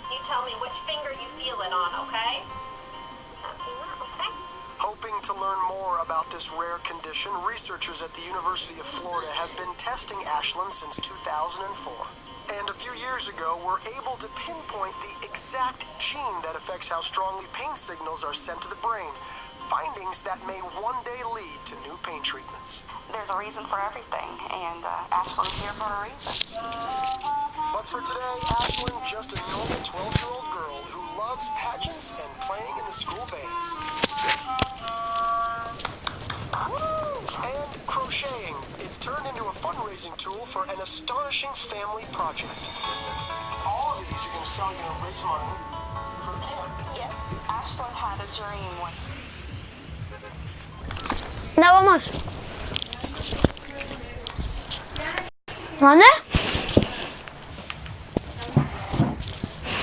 Speaker 6: You tell me which finger you feel it on, okay?
Speaker 11: Okay.
Speaker 7: Hoping to learn more about this rare condition, researchers at the University of Florida have been testing Ashlyn since 2004. And a few years ago, were able to pinpoint the exact gene that affects how strongly pain signals are sent to the brain. Findings that may one day lead to new pain treatments.
Speaker 11: There's a reason for everything, and Ashlyn's here for a reason.
Speaker 7: But for today, Ashlyn, just a normal 12-year-old girl who loves pageants and playing in the school band. And crocheting. It's turned into a fundraising tool for an astonishing family project. All of these are going to sell, raise money for the camp.
Speaker 11: Yep. Ashlyn had a dream when...
Speaker 1: Ya vamos. ¿Dónde?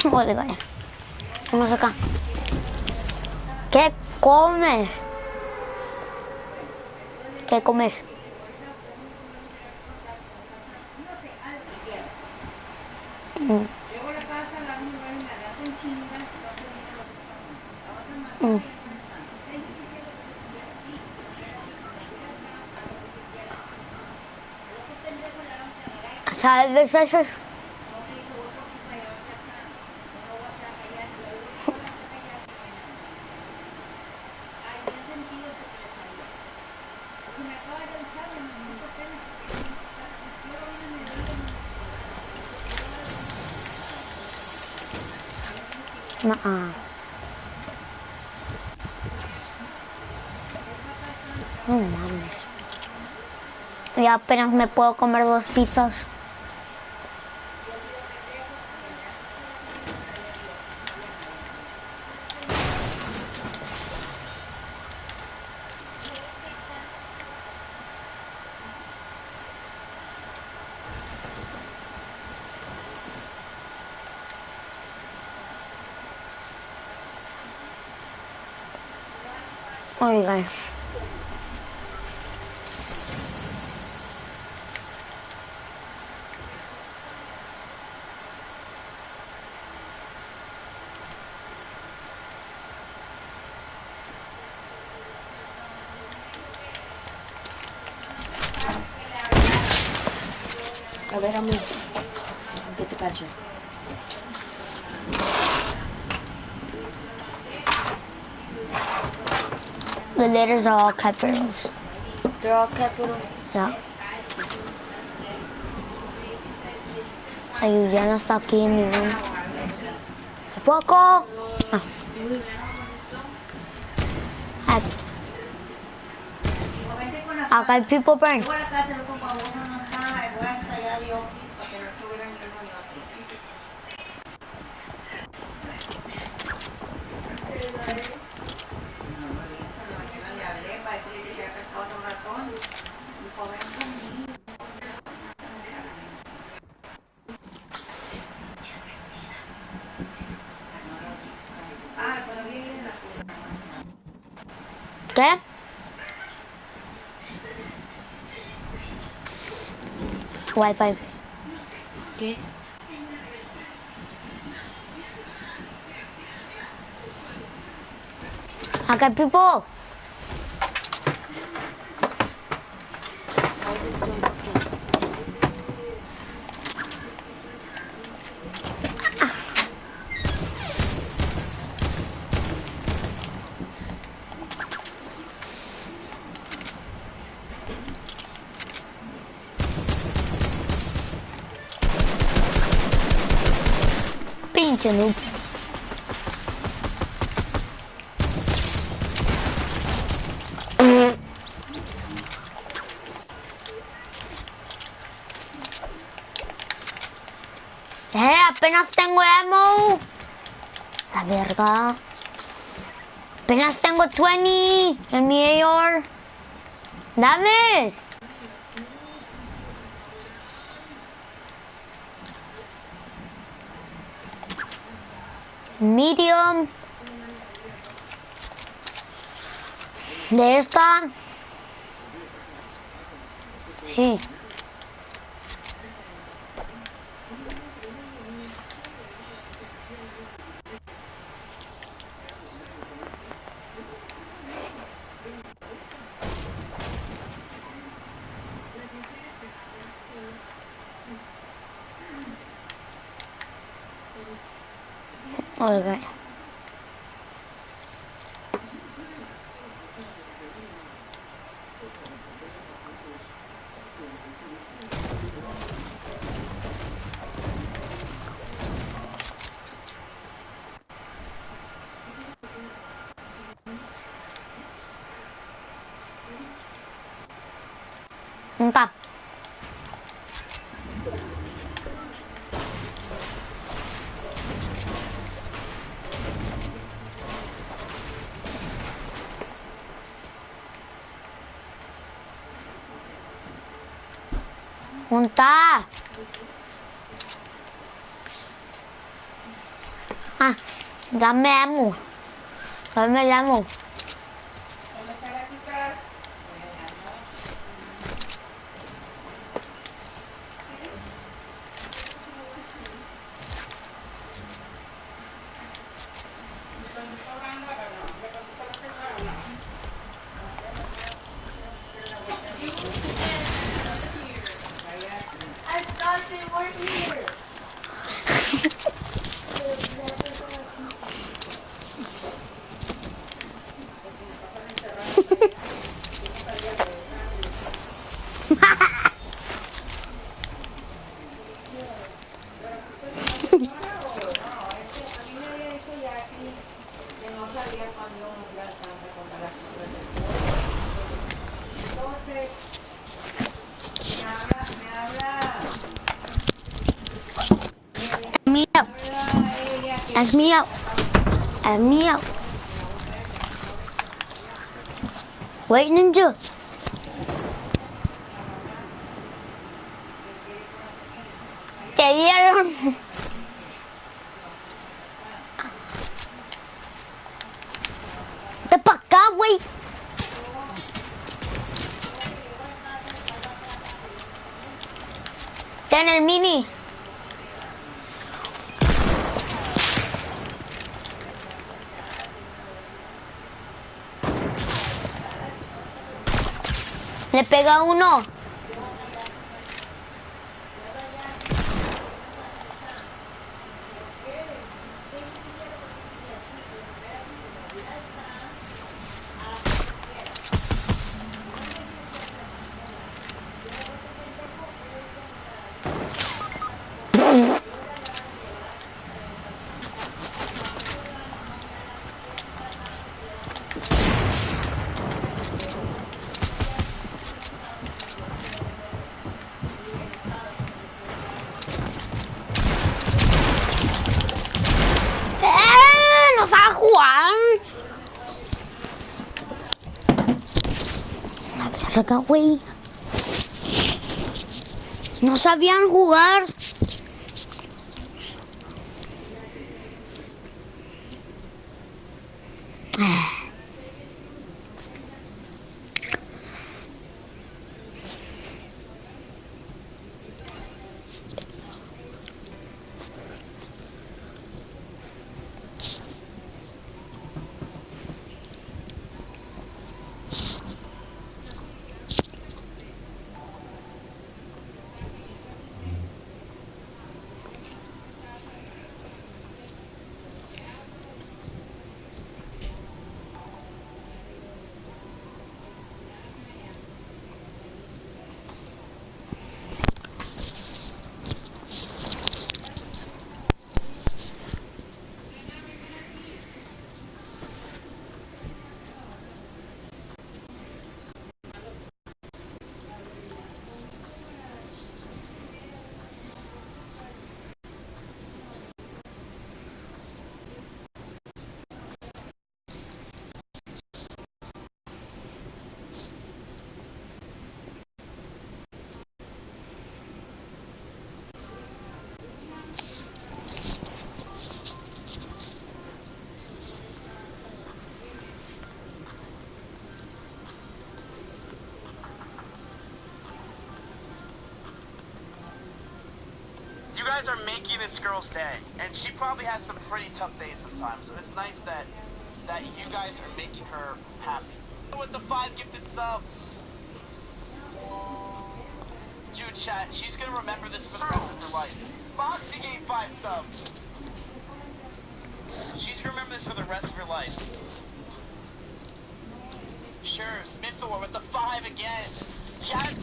Speaker 1: Vale, vaya. Vamos acá. ¿Qué comes? ¿Qué comes? Mm. Mm. ¿Sabes veces? No. No mames. Y apenas me puedo comer 2 pizzas. Oigan.
Speaker 9: A ver, amor, ¿qué te pasó?
Speaker 1: The letters are all capitals.
Speaker 9: They're all capital?
Speaker 1: Yeah. Ay, ya no está aquí en mi room. ¡Poco! Ah. Acá hay people burn. ¿Qué? Wi-Fi.
Speaker 9: ¿Qué?
Speaker 1: Acá hay people. Pinche noob. Apenas tengo ammo. La verga. Apenas tengo 20 en mi AR. Dame. Medium. De esta. Sí. Okay. Entah. Entah. Ah, dame ammo. Dame el ammo. Ask me out. Ask me out. Wait, ninja. Te dieron. Te pa' acá, güey. Ten el mini. Le pega uno. No sabe jugar. La verga, güey. No sabían jugar.
Speaker 13: You guys are making this girl's day, and she probably has some pretty tough days sometimes, so it's nice that you guys are making her happy. With the 5 gifted subs. Dude, chat, she's gonna remember this for the rest of her life. Foxy gave 5 subs. She's gonna remember this for the rest of her life. Sure, Smithor with the 5 again. Chat.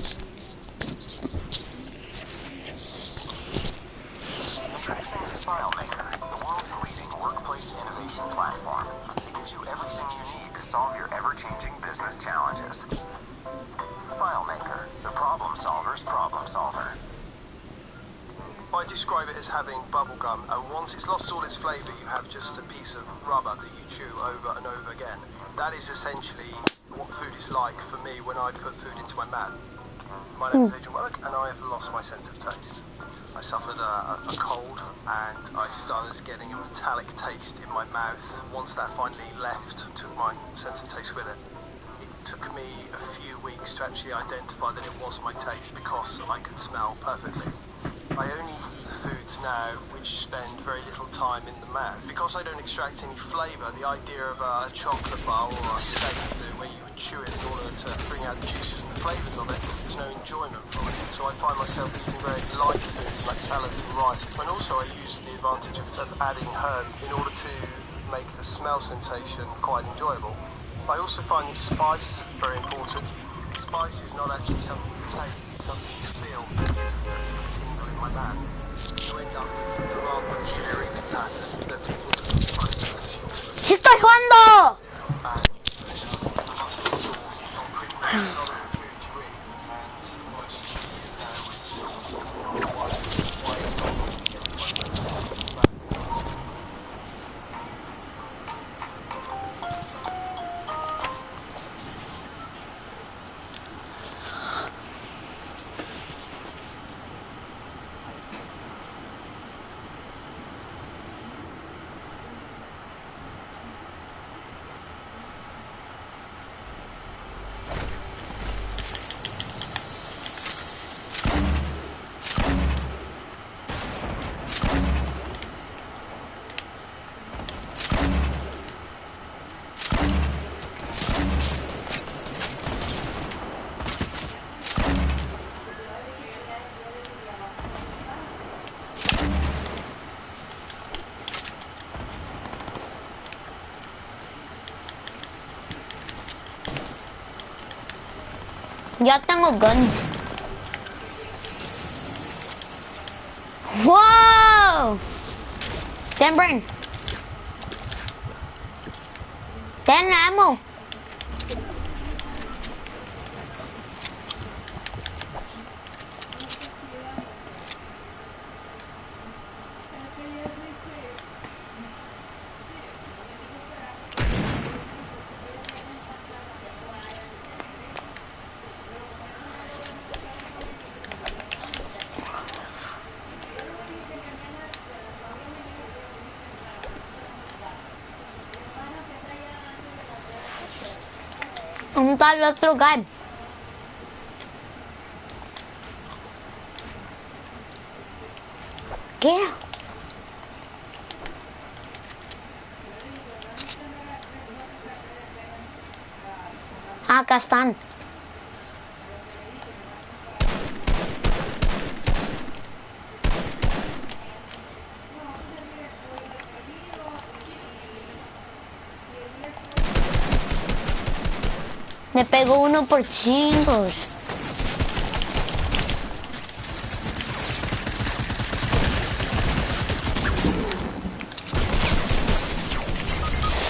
Speaker 17: Introducing FileMaker, the world's leading workplace innovation platform. It gives you everything you need to solve your ever-changing business challenges. FileMaker, the problem solver's problem solver.
Speaker 21: I describe it as having bubblegum, and once it's lost all its flavour, you have just a piece of rubber that you chew over and over again. That is essentially what food is like for me when I put food into my mouth. My name is Agent Work, and I have lost my sense of taste. I suffered a cold, and I started getting a metallic taste in my mouth. Once that finally left, took my sense of taste with it. It took me a few weeks to actually identify that it was my taste because I could smell perfectly. I only eat foods now which spend very little time in the mouth. Because I don't extract any flavour, the idea of a chocolate bar or a steak where you would chew it in order to bring out the juices and the flavours of it, there's no enjoyment from it. So I find myself eating very light foods like salads and rice. And also I use the advantage of adding herbs in order to make the smell sensation quite enjoyable. I also find the spice very important. Spice is not actually something you taste, it's something you feel. It gives a sort of tingle in my mouth. You end up with a rather peculiar eating pattern that people that spice delicious.
Speaker 1: ¡Sí estoy jugando! Ya tengo guns. Wow. Ten brain. Ten ammo. ¿Dónde está el otro guy? ¿Qué? Acá están. Me pegó uno por chingos.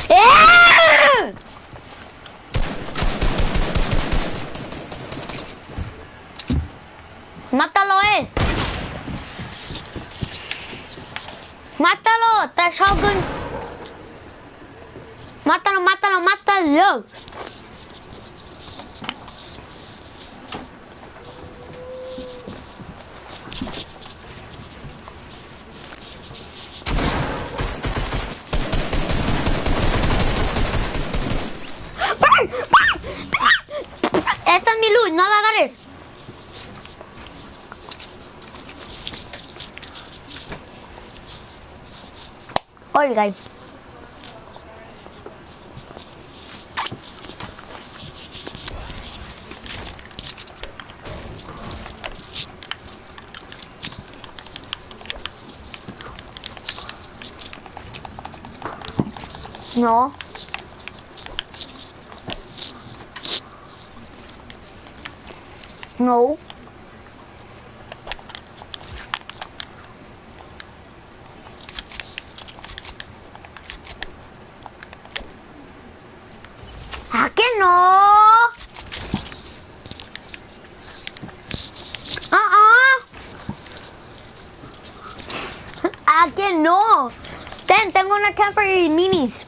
Speaker 1: ¡Eh! ¡Mátalo, ¡Mátalo! ¡Trae shotgun! ¡Mátalo, mátalo, mátalo! Esta es mi luz, no la agarres. Oiga. No. No. ¿A qué no? ¿A qué no? Tengo una camper y minis.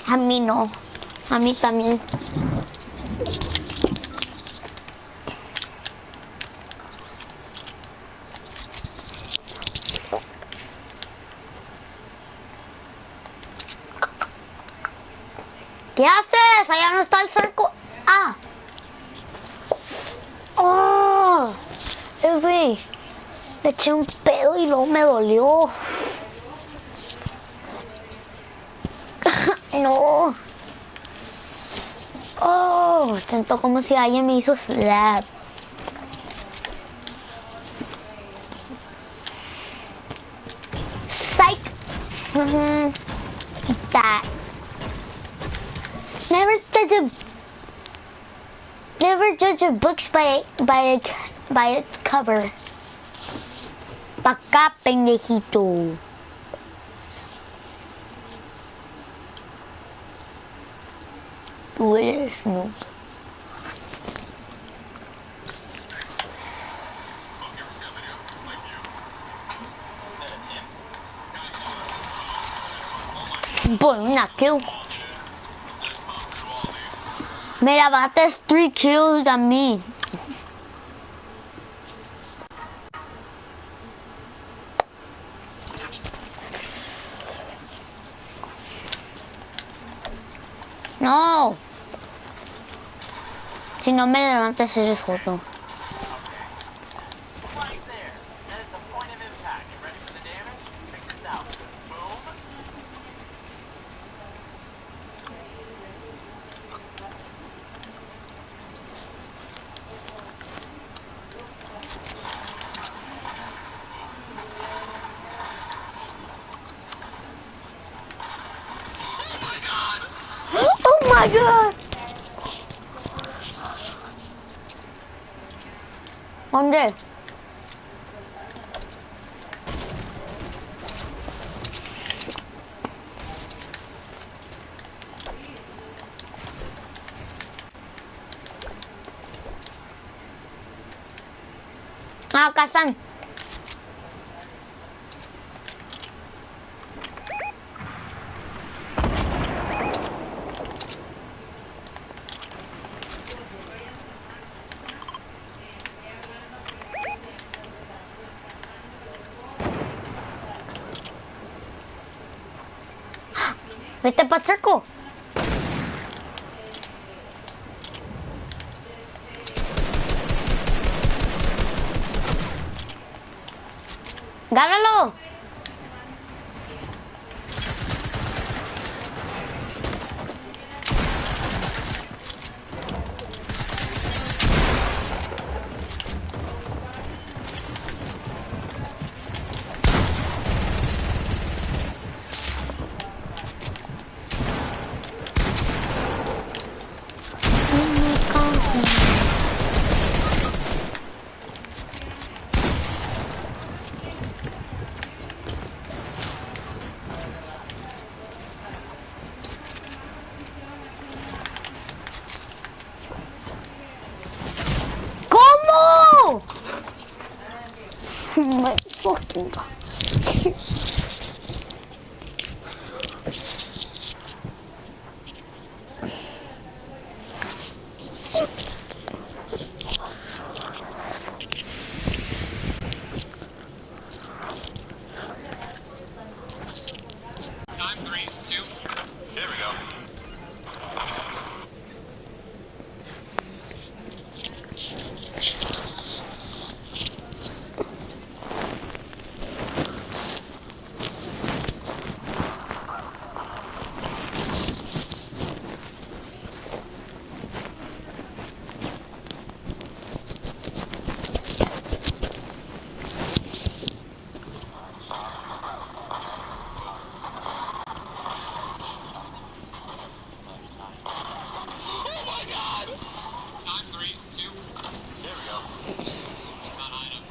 Speaker 1: A mí no. A mí también. ¿Qué haces? Allá no está el cerco. Ah. Oh. Güey. Le eché un pedo y luego me dolió. No. Oh, siento como si alguien me hizo slap. Psych. That. Never judge a book by its cover. Pa' acá, pendejito. Tú eres Snoop. Por una kill. Me bates 3 kills a mí. No. Si no me levantes eres joto.
Speaker 13: Right there. That is the point of impact. You ready for the damage? Check this out. Boom.
Speaker 1: Oh my god. ¿Dónde? Ah, acá están. Vete para cerco. Gánalo. ¿Cómo? My fucking god.
Speaker 2: Time 3, 2. Here we go. Time 3, 2. Here we go. Not item.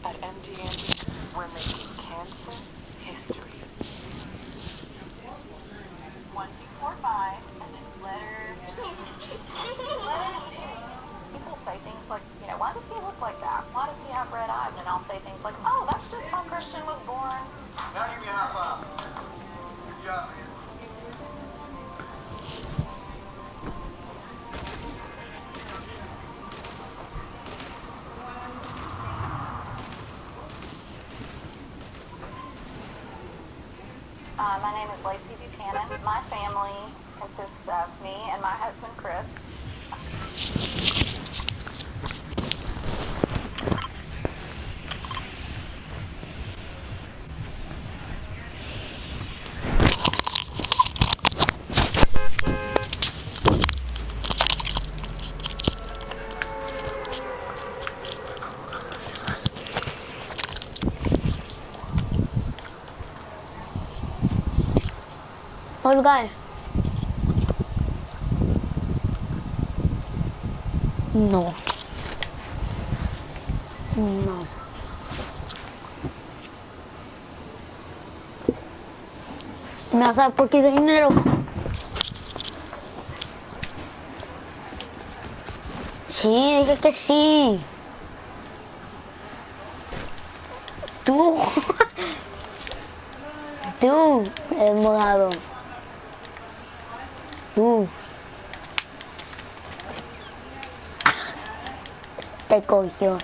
Speaker 11: At MD Anderson, we're making cancer history.
Speaker 5: 1, 2, 4, 5, and then letter C. People say things like, you know, why does he look like that? Why does he have red eyes? And I'll say things like, oh, that's just how Christian was born.
Speaker 13: Now give me a high five. Good job, man.
Speaker 5: My name is Lacey Buchanan. My family consists of me and my husband, Chris.
Speaker 1: Old guy. No. No. ¿Me vas a dar poquito dinero? Sí, dije que sí. Tú. Tú, el morado. Tú. Te cogió.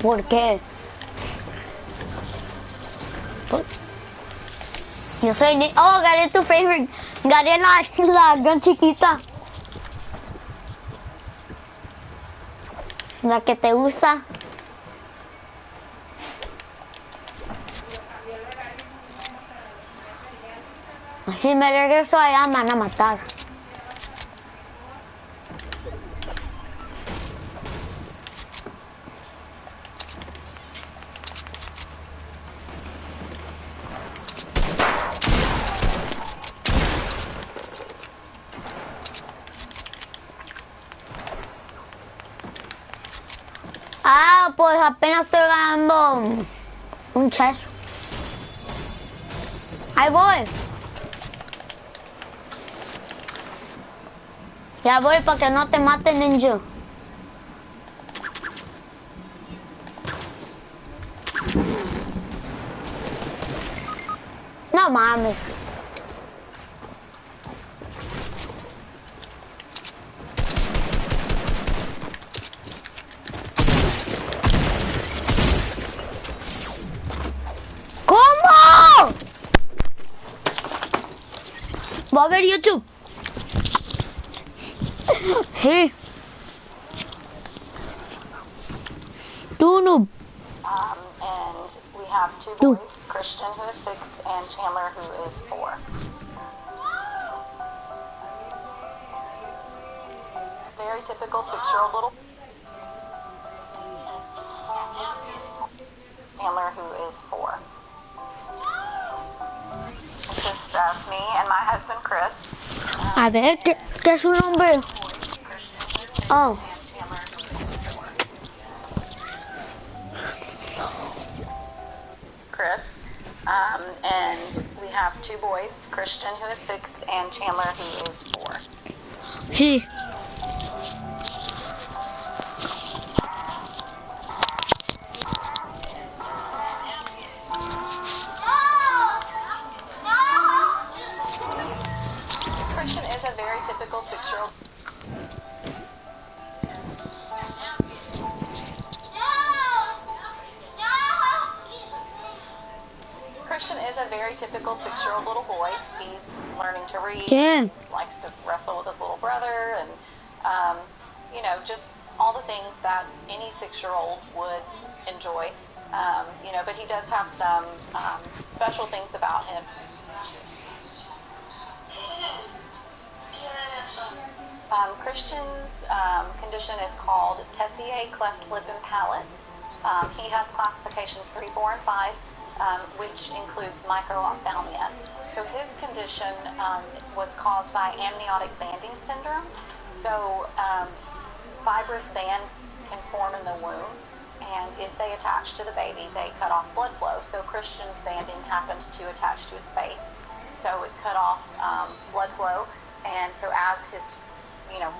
Speaker 1: ¿Por qué? Yo soy Nick. Oh, gané tu favorite. Gané la gun chiquita. La que te gusta. Si me regreso allá me van a matar. Ah, pues apenas estoy ganando un chest. Ahí voy. Ya voy para que no te maten, ninja. No mames. ¿Cómo? Va a ver YouTube. Sí. Tú noob.
Speaker 5: And we have two boys, Christian, who is 6, and Chandler, who is 4. Very typical 6-year-old little Chandler, who is 4. Consists of me and my husband, Chris.
Speaker 1: A ver, ¿qué es su nombre? Oh.
Speaker 5: Chris. And we have two boys, Christian, who is 6, and Chandler, who is 4.
Speaker 1: Sí.
Speaker 5: Christian is a very typical 6-year-old. Christian is a very typical 6-year-old little boy. He's learning to read, likes to wrestle with his little brother, and, you know, just all the things that any 6-year-old would enjoy. You know, but he does have some special things about him. Christian's condition is called Tessier cleft lip and palate. He has classifications 3, 4, and 5, which includes microphthalmia. So his condition was caused by amniotic banding syndrome. So fibrous bands can form in the womb, and if they attach to the baby, they cut off blood flow. So Christian's banding happened to attach to his face. So it cut off blood flow, and so as his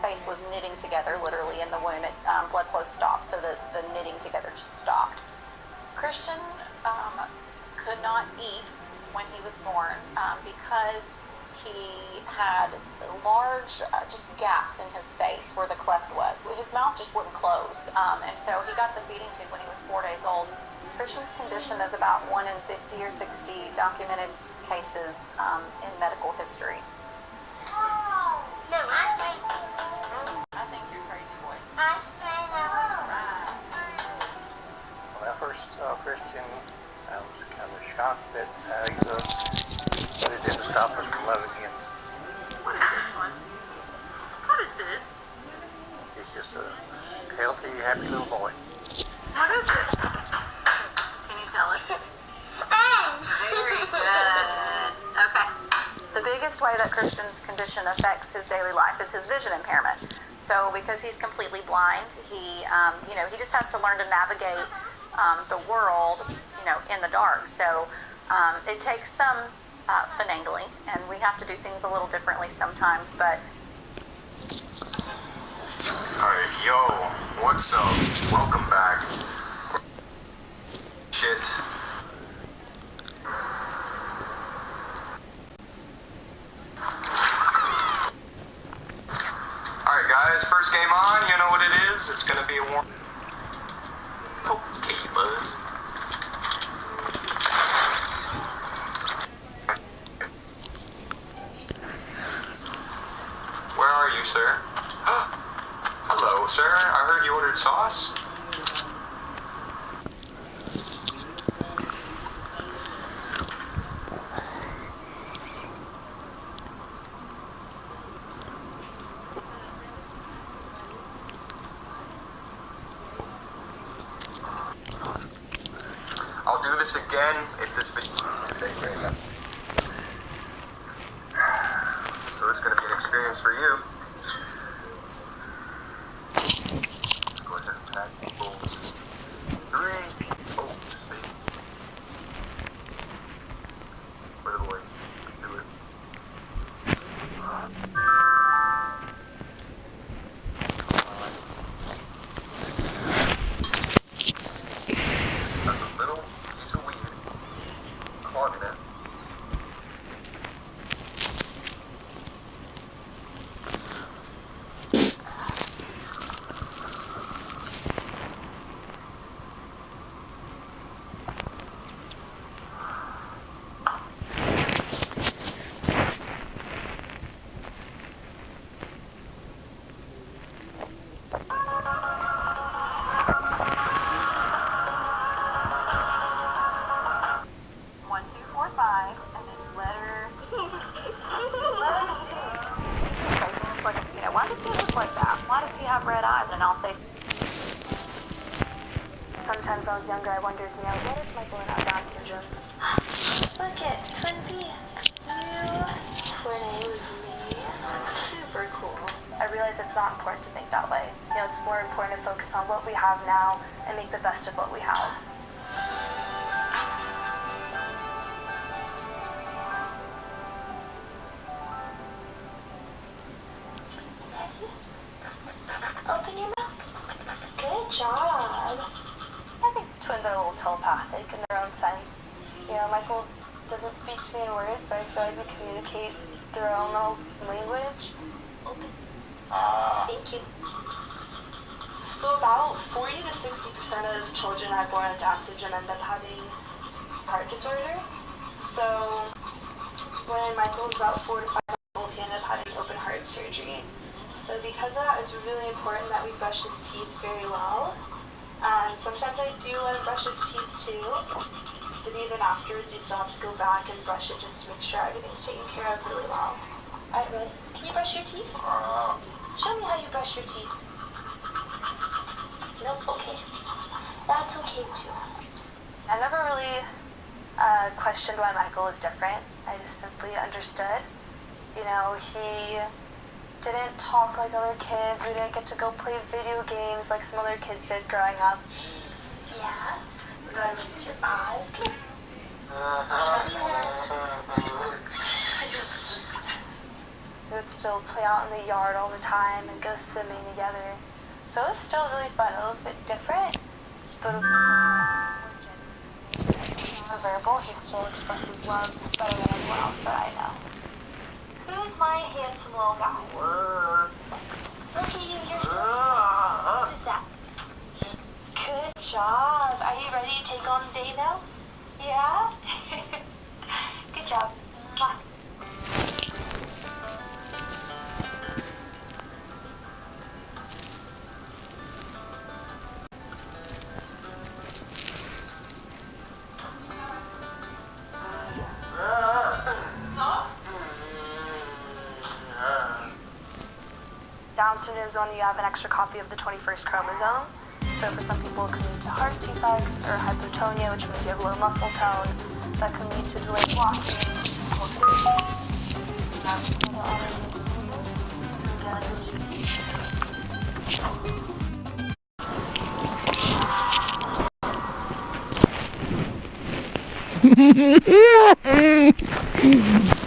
Speaker 5: face was knitting together, literally in the womb, blood flow stopped, so the knitting together just stopped. Christian could not eat when he was born because he had large just gaps in his face where the cleft was. His mouth just wouldn't close, and so he got the feeding tube when he was 4 days old. Christian's condition is about 1 in 50 or 60 documented cases in medical history.
Speaker 12: No,
Speaker 5: I think you're crazy, boy.
Speaker 21: When I first saw Christian, I was kind of shocked that he's but it didn't stop us from loving him.
Speaker 5: What is this one? What is this?
Speaker 21: He's just a healthy, happy little boy.
Speaker 5: What is it? Can you tell us? Very good. Okay. The biggest way that Christian's condition affects his daily life is his vision impairment. So because he's completely blind, he just has to learn to navigate the world, in the dark. So it takes some finagling, and we have to do things a little differently sometimes, but...
Speaker 8: Alright, yo, what's up? Welcome back. Shit. Alright guys, first game on, you know what it is? It's gonna be a warm... Okay, bud. you ordered sauce? I'll do this again if this video. Okay, great. So it's going to be an experience for you. Go ahead and pack people. 3. Oh, see. For the boys. Do it. That's a little piece of weed clogging it.
Speaker 5: Why does he look like that? Why does he have red eyes? And I'll say, sometimes when I was younger, I wondered, what if Michael and I have Down syndrome? Look at Twinsy. Twinning me. Super cool. I realize it's not important to think that way. It's more important to focus on what we have now and make the best of what we have. Open your mouth. Good job. I think twins are a little telepathic in their own sense. Michael doesn't speak to me in words, but I feel like we communicate through our own little language. Open. Thank you. So about 40 to 60% of children that are born with Down syndrome end up having heart disorder. So when Michael was about 4 to 5 months old, he ended up having open heart surgery. So because of that, it's really important that we brush his teeth very well. Sometimes I do let him brush his teeth too, but even afterwards, you still have to go back and brush it just to make sure everything's taken care of really well. Alright, ready? Can you brush your teeth? Show me how you brush your teeth. Nope, okay. That's okay too. I never really questioned why Michael was different. I just simply understood. He didn't talk like other kids. We didn't get to go play video games like some other kids did growing up. Yeah? Go ahead and raise your eyes. Come here. We would still play out in the yard all the time and go swimming together. So it was still really fun. It was a bit different, but it was verbal. He still expresses love better than anyone else that I know. Who's my handsome little guy? Look at you, you're so cool. Who's that? Good job. Are you ready to take on the day now? Yeah? Good job. Mwah. Down syndrome is when you have an extra copy of the 21st chromosome. So for some people it can lead to heart defects or hypotonia, which means you have low muscle tone. That can lead to delayed walking.